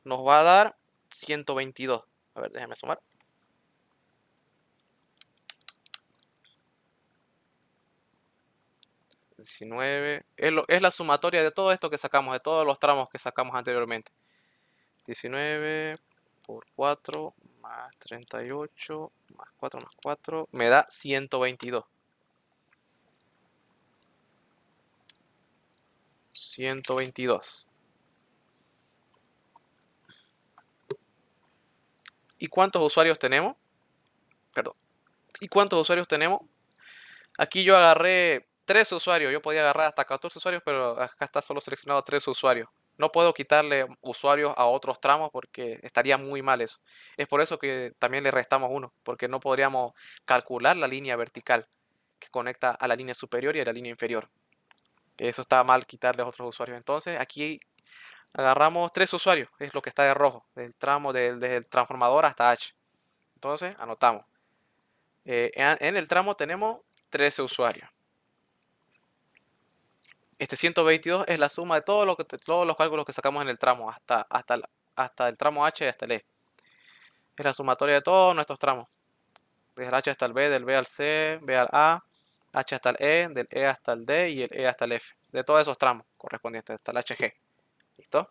Nos va a dar 122. A ver, déjenme sumar. 19. Es la sumatoria de todo esto que sacamos, de todos los tramos que sacamos anteriormente. 19 por 4 más más 38, más 4, me da 122. 122. ¿Y cuántos usuarios tenemos? Perdón. ¿Y cuántos usuarios tenemos? Aquí yo agarré 3 usuarios. Yo podía agarrar hasta 14 usuarios, pero acá está solo seleccionado 3 usuarios. No puedo quitarle usuarios a otros tramos porque estaría muy mal eso. Es por eso que también le restamos uno, porque no podríamos calcular la línea vertical que conecta a la línea superior y a la línea inferior. Eso está mal quitarle a otros usuarios. Entonces aquí agarramos 3 usuarios, es lo que está de rojo, del tramo desde el transformador hasta H. Entonces anotamos. En el tramo tenemos 13 usuarios. Este 122 es la suma de todos los cálculos que sacamos en el tramo, hasta el tramo H y hasta el E. Es la sumatoria de todos nuestros tramos. Desde el H hasta el B, del B al C, B al A, H hasta el E, del E hasta el D y el E hasta el F. De todos esos tramos correspondientes hasta el HG. ¿Listo?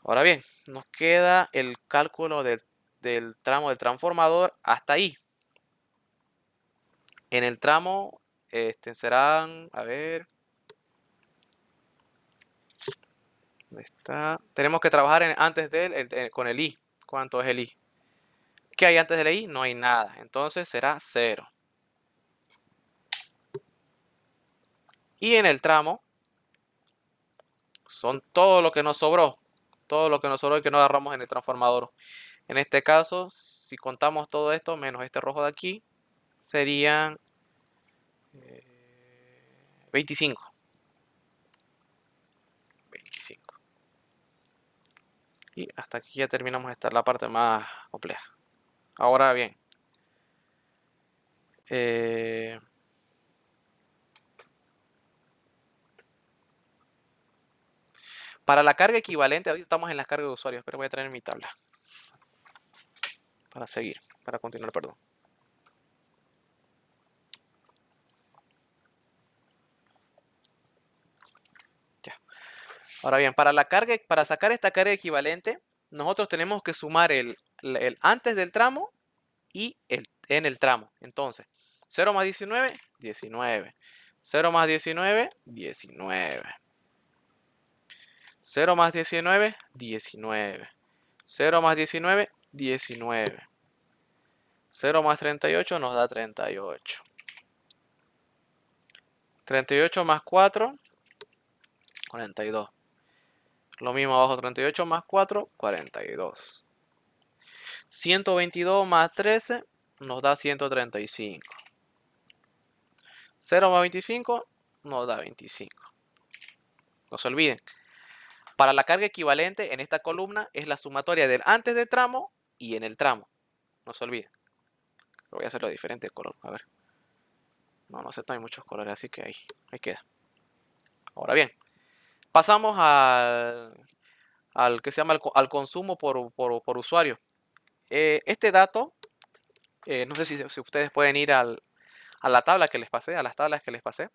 Ahora bien, nos queda el cálculo del tramo del transformador hasta ahí. En el tramo serán, a ver, ¿dónde está? Tenemos que trabajar antes de él con el I. ¿Cuánto es el I? ¿Qué hay antes del I? No hay nada. Entonces será 0. Y en el tramo son todo lo que nos sobró. Todo lo que nos sobró y que no agarramos en el transformador. En este caso, si contamos todo esto menos este rojo de aquí, serían 25. 25. Y hasta aquí ya terminamos la parte más compleja. Ahora bien, para la carga equivalente, ahorita estamos en las cargas de usuarios, pero voy a traer mi tabla para continuar, perdón. Ya. Ahora bien, para sacar esta carga equivalente, nosotros tenemos que sumar el antes del tramo y en el tramo. Entonces, 0 más 19, 19. 0 más 19, 19. 0 más 19, 19. 0 más 19, 19. 0 más 38 nos da 38. 38 más 4, 42. Lo mismo abajo, 38 más 4, 42. 122 más 13 nos da 135. 0 más 25 nos da 25. No se olviden. Para la carga equivalente en esta columna es la sumatoria del antes del tramo y en el tramo. No se olviden. Voy a hacerlo diferente de color. A ver. No hay muchos colores, así que ahí queda. Ahora bien, pasamos al que se llama al consumo por usuario. Este dato, no sé si ustedes pueden ir a la tabla que les pasé, a las tablas que les pasé.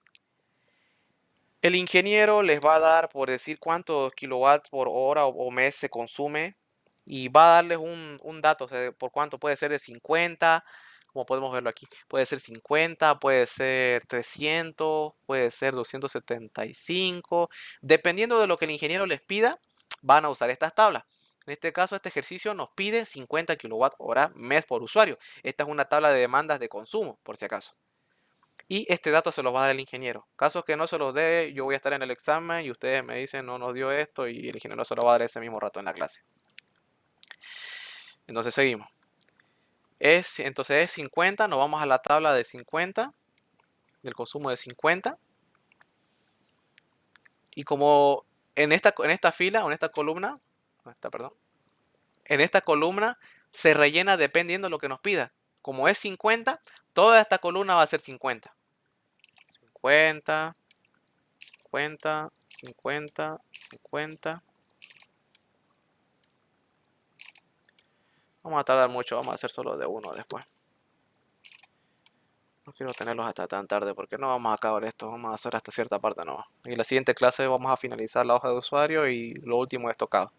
El ingeniero les va a dar, por decir, cuántos kilowatts por hora o mes se consume y va a darles un dato, o sea, por cuánto puede ser de 50, como podemos verlo aquí. Puede ser 50, puede ser 300, puede ser 275. Dependiendo de lo que el ingeniero les pida, van a usar estas tablas. En este caso, este ejercicio nos pide 50 kilowatt hora mes por usuario. Esta es una tabla de demandas de consumo, por si acaso. Y este dato se los va a dar el ingeniero. Caso que no se los dé, yo voy a estar en el examen y ustedes me dicen no nos dio esto y el ingeniero se lo va a dar ese mismo rato en la clase. Entonces seguimos. Entonces es 50, nos vamos a la tabla de 50, del consumo de 50. Y como en esta fila, o en esta columna, en esta columna se rellena dependiendo de lo que nos pida. Como es 50, toda esta columna va a ser 50. 50, 50, 50, 50. Vamos a tardar mucho, vamos a hacer solo de uno después. No quiero tenerlos hasta tan tarde porque no vamos a acabar esto, vamos a hacer hasta cierta parte nomás. Y en la siguiente clase vamos a finalizar la hoja de usuario y lo último es tocado.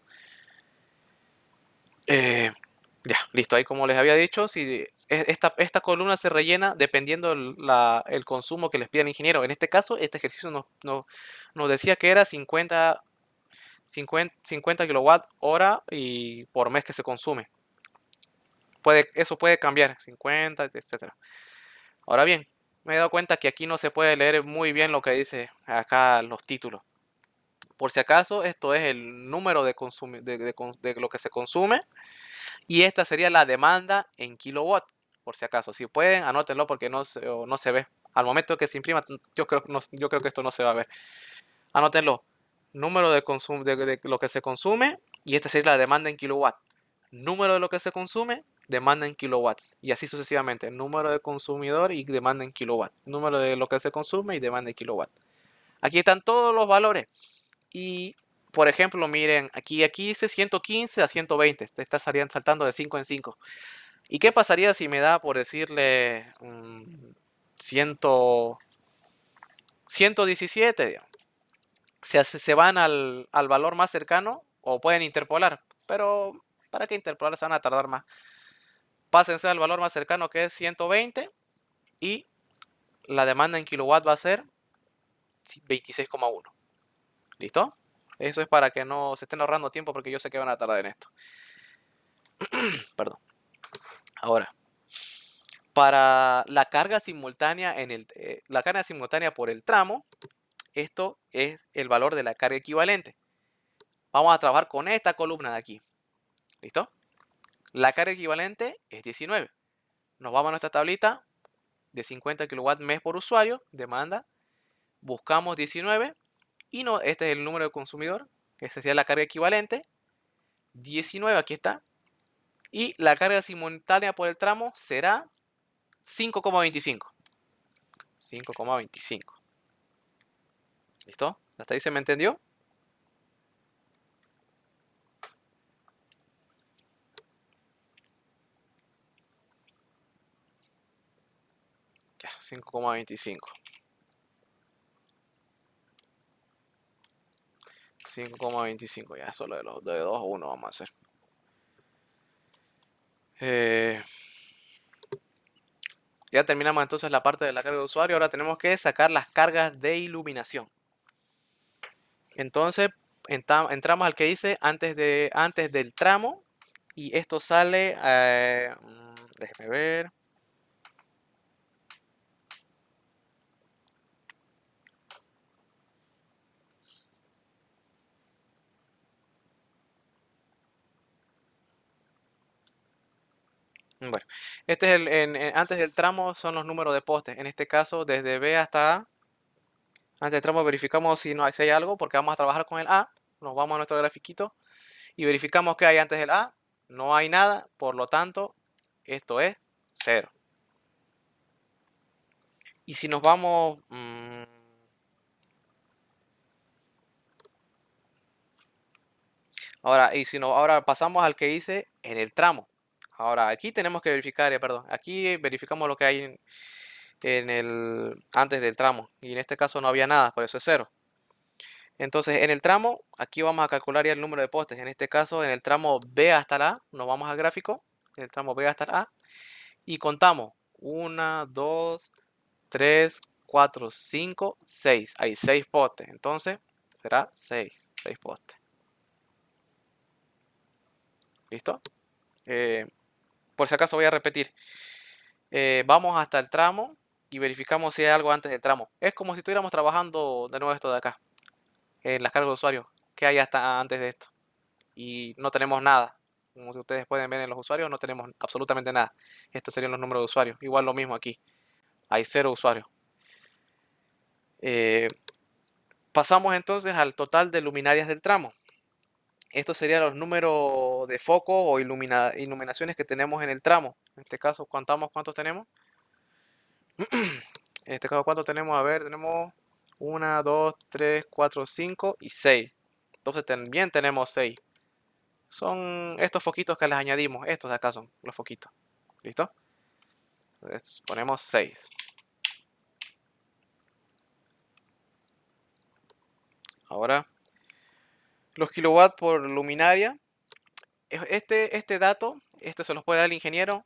Listo, ahí como les había dicho, si esta columna se rellena dependiendo el consumo que les pida el ingeniero. En este caso, este ejercicio nos decía que era 50 kilowatt hora y por mes que se consume. Eso puede cambiar, 50, etcétera. Ahora bien, me he dado cuenta que aquí no se puede leer muy bien lo que dice acá los títulos. Por si acaso, esto es el número de lo que se consume y esta sería la demanda en kilowatt. Por si acaso, si pueden, anótenlo porque no se ve. Al momento que se imprima, yo creo que esto no se va a ver. Anótenlo. Número de lo que se consume y esta sería la demanda en kilowatt. Número de lo que se consume, demanda en kilowatts. Y así sucesivamente. Número de consumidor y demanda en kilowatt. Número de lo que se consume y demanda en kilowatt. Aquí están todos los valores. Y, por ejemplo, miren, aquí dice 115 a 120. Te está saltando de 5 en 5. ¿Y qué pasaría si me da por decirle 117? Digamos? Se van al valor más cercano o pueden interpolar. Pero, ¿para qué interpolar? Se van a tardar más. Pásense al valor más cercano que es 120 y la demanda en kilowatt va a ser 26,1. ¿Listo? Eso es para que no se estén ahorrando tiempo porque yo sé que van a tardar en esto. Perdón. Ahora, para la carga simultánea la carga simultánea por el tramo, esto es el valor de la carga equivalente. Vamos a trabajar con esta columna de aquí. ¿Listo? La carga equivalente es 19. Nos vamos a nuestra tablita de 50 kW mes por usuario, demanda, buscamos 19 y este es el número de consumidor, que sería la carga equivalente, 19, aquí está, y la carga simultánea por el tramo será 5,25. 5,25. ¿Listo? ¿Hasta ahí se me entendió? Ya, 5,25. 5,25, ya solo de 2 a 1 vamos a hacer. Ya terminamos entonces la parte de la carga de usuario. Ahora tenemos que sacar las cargas de iluminación. Entonces entramos al que dice antes del tramo. Y esto sale, déjeme ver. Bueno, este es antes del tramo son los números de postes. En este caso, desde B hasta A. Antes del tramo verificamos si hay algo, porque vamos a trabajar con el A. Nos vamos a nuestro grafiquito y verificamos que hay antes del A. No hay nada, por lo tanto, esto es 0. Y si nos vamos... ahora pasamos al que dice en el tramo. Ahora aquí tenemos que verificar, perdón, aquí verificamos lo que hay antes del tramo. Y en este caso no había nada, por eso es 0. Entonces en el tramo, aquí vamos a calcular ya el número de postes. En este caso, en el tramo B hasta la A, nos vamos al gráfico, en el tramo B hasta la A, y contamos 1, 2, 3, 4, 5, 6. Hay 6 postes, entonces será 6 postes. ¿Listo? Por si acaso voy a repetir. Vamos hasta el tramo y verificamos si hay algo antes del tramo. Es como si estuviéramos trabajando de nuevo esto de acá, en las cargas de usuario, que hay hasta antes de esto. Y no tenemos nada. Como ustedes pueden ver en los usuarios, no tenemos absolutamente nada. Estos serían los números de usuarios. Igual lo mismo aquí. Hay 0 usuarios. Pasamos entonces al total de luminarias del tramo. Estos serían los números de focos o iluminaciones que tenemos en el tramo. En este caso, contamos cuántos tenemos. En este caso, ¿cuántos tenemos? A ver, tenemos 1, 2, 3, 4, 5 y 6. Entonces también tenemos 6. Son estos foquitos que les añadimos. Estos de acá son los foquitos. ¿Listo? Entonces ponemos 6. Ahora, los kilowatts por luminaria. Este dato Este se los puede dar el ingeniero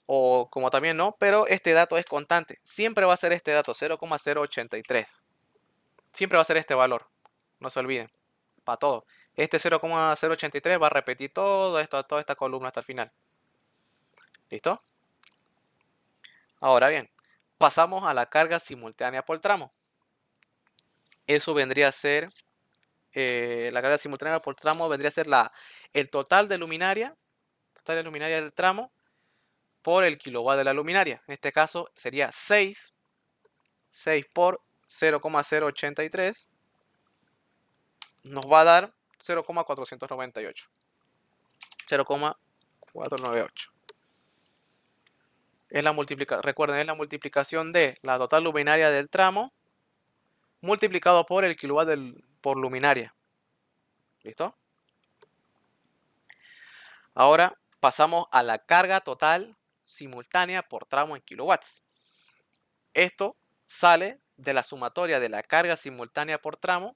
o como también no, pero este dato es constante. Siempre va a ser este dato, 0,083. Siempre va a ser este valor, no se olviden, para todo. Este 0,083 va a repetir todo esto, toda esta columna hasta el final. ¿Listo? Ahora bien, pasamos a la carga simultánea por tramo. Eso vendría a ser, la carga simultánea por tramo vendría a ser el total de luminaria del tramo por el kilowatt de la luminaria. En este caso sería 6 por 0,083 nos va a dar 0,498. 0,498. Recuerden, es la multiplicación de la total luminaria del tramo multiplicado por el kilowatt por luminaria. ¿Listo? Ahora pasamos a la carga total simultánea por tramo en kilowatts. Esto sale de la sumatoria de la carga simultánea por tramo,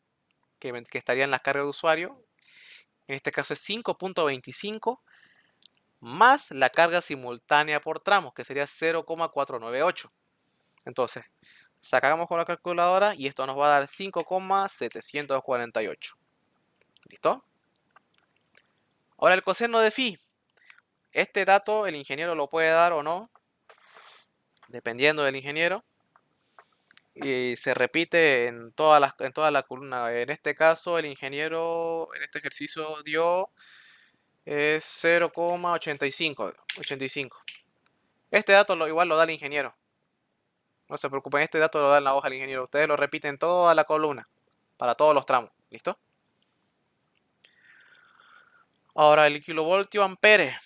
que estaría en la carga de usuario. En este caso es 5.25 más la carga simultánea por tramo, que sería 0,498. Entonces, sacamos con la calculadora y esto nos va a dar 5,748. ¿Listo? Ahora el coseno de phi. Este dato el ingeniero lo puede dar o no, dependiendo del ingeniero. Y se repite en toda la columna. En este caso, el ingeniero en este ejercicio dio 0,85. Este dato igual lo da el ingeniero. No se preocupen, este dato lo da en la hoja el ingeniero. Ustedes lo repiten toda la columna, para todos los tramos. ¿Listo? Ahora, el kilovoltio ampere.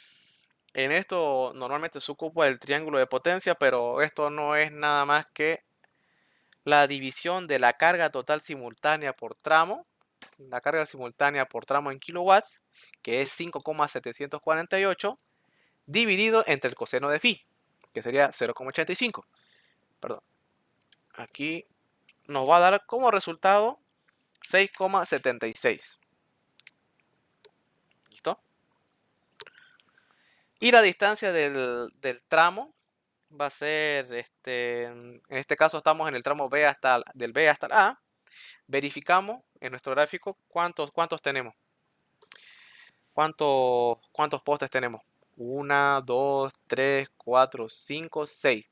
En esto normalmente se ocupa el triángulo de potencia, pero esto no es nada más que la división de la carga total simultánea por tramo. La carga simultánea por tramo en kilowatts, que es 5,748, dividido entre el coseno de phi, que sería 0,85. Perdón. Aquí nos va a dar como resultado 6,76. ¿Listo? Y la distancia del tramo va a ser, en este caso estamos en el tramo B del B hasta el A. Verificamos en nuestro gráfico cuántos tenemos. ¿Cuántos postes tenemos? 1, 2, 3, 4, 5, 6.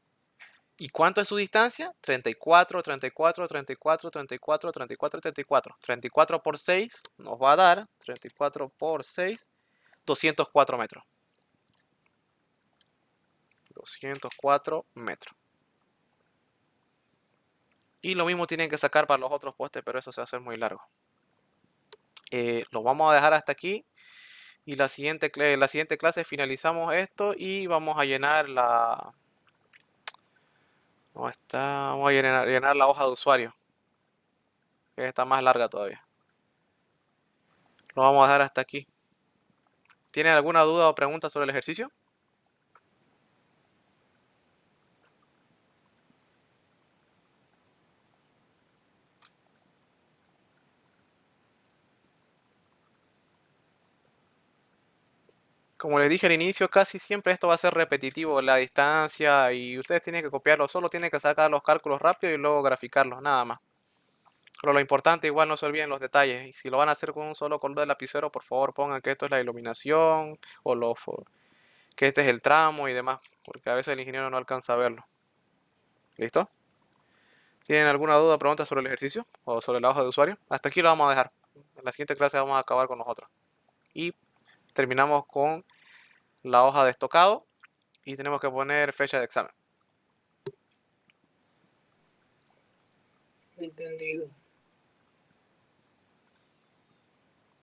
¿Y cuánto es su distancia? 34, 34, 34, 34, 34, 34. 34 por 6 nos va a dar 34 por 6, 204 metros. 204 metros. Y lo mismo tienen que sacar para los otros postes, pero eso se va a hacer muy largo. Lo vamos a dejar hasta aquí. Y la siguiente clase finalizamos esto y vamos a llenar vamos a llenar la hoja de usuario, que está más larga todavía. Lo vamos a dejar hasta aquí. ¿Tienen alguna duda o pregunta sobre el ejercicio? Como les dije al inicio, casi siempre esto va a ser repetitivo, la distancia, y ustedes tienen que copiarlo, solo tienen que sacar los cálculos rápido y luego graficarlos, nada más. Pero lo importante, igual no se olviden los detalles, y si lo van a hacer con un solo color de lapicero, por favor pongan que esto es la iluminación, o que este es el tramo y demás, porque a veces el ingeniero no alcanza a verlo. ¿Listo? ¿Tienen alguna duda o pregunta sobre el ejercicio o sobre la hoja de usuario? Hasta aquí lo vamos a dejar. En la siguiente clase vamos a acabar con los otros. Y terminamos con la hoja de estocado y tenemos que poner fecha de examen. Entendido.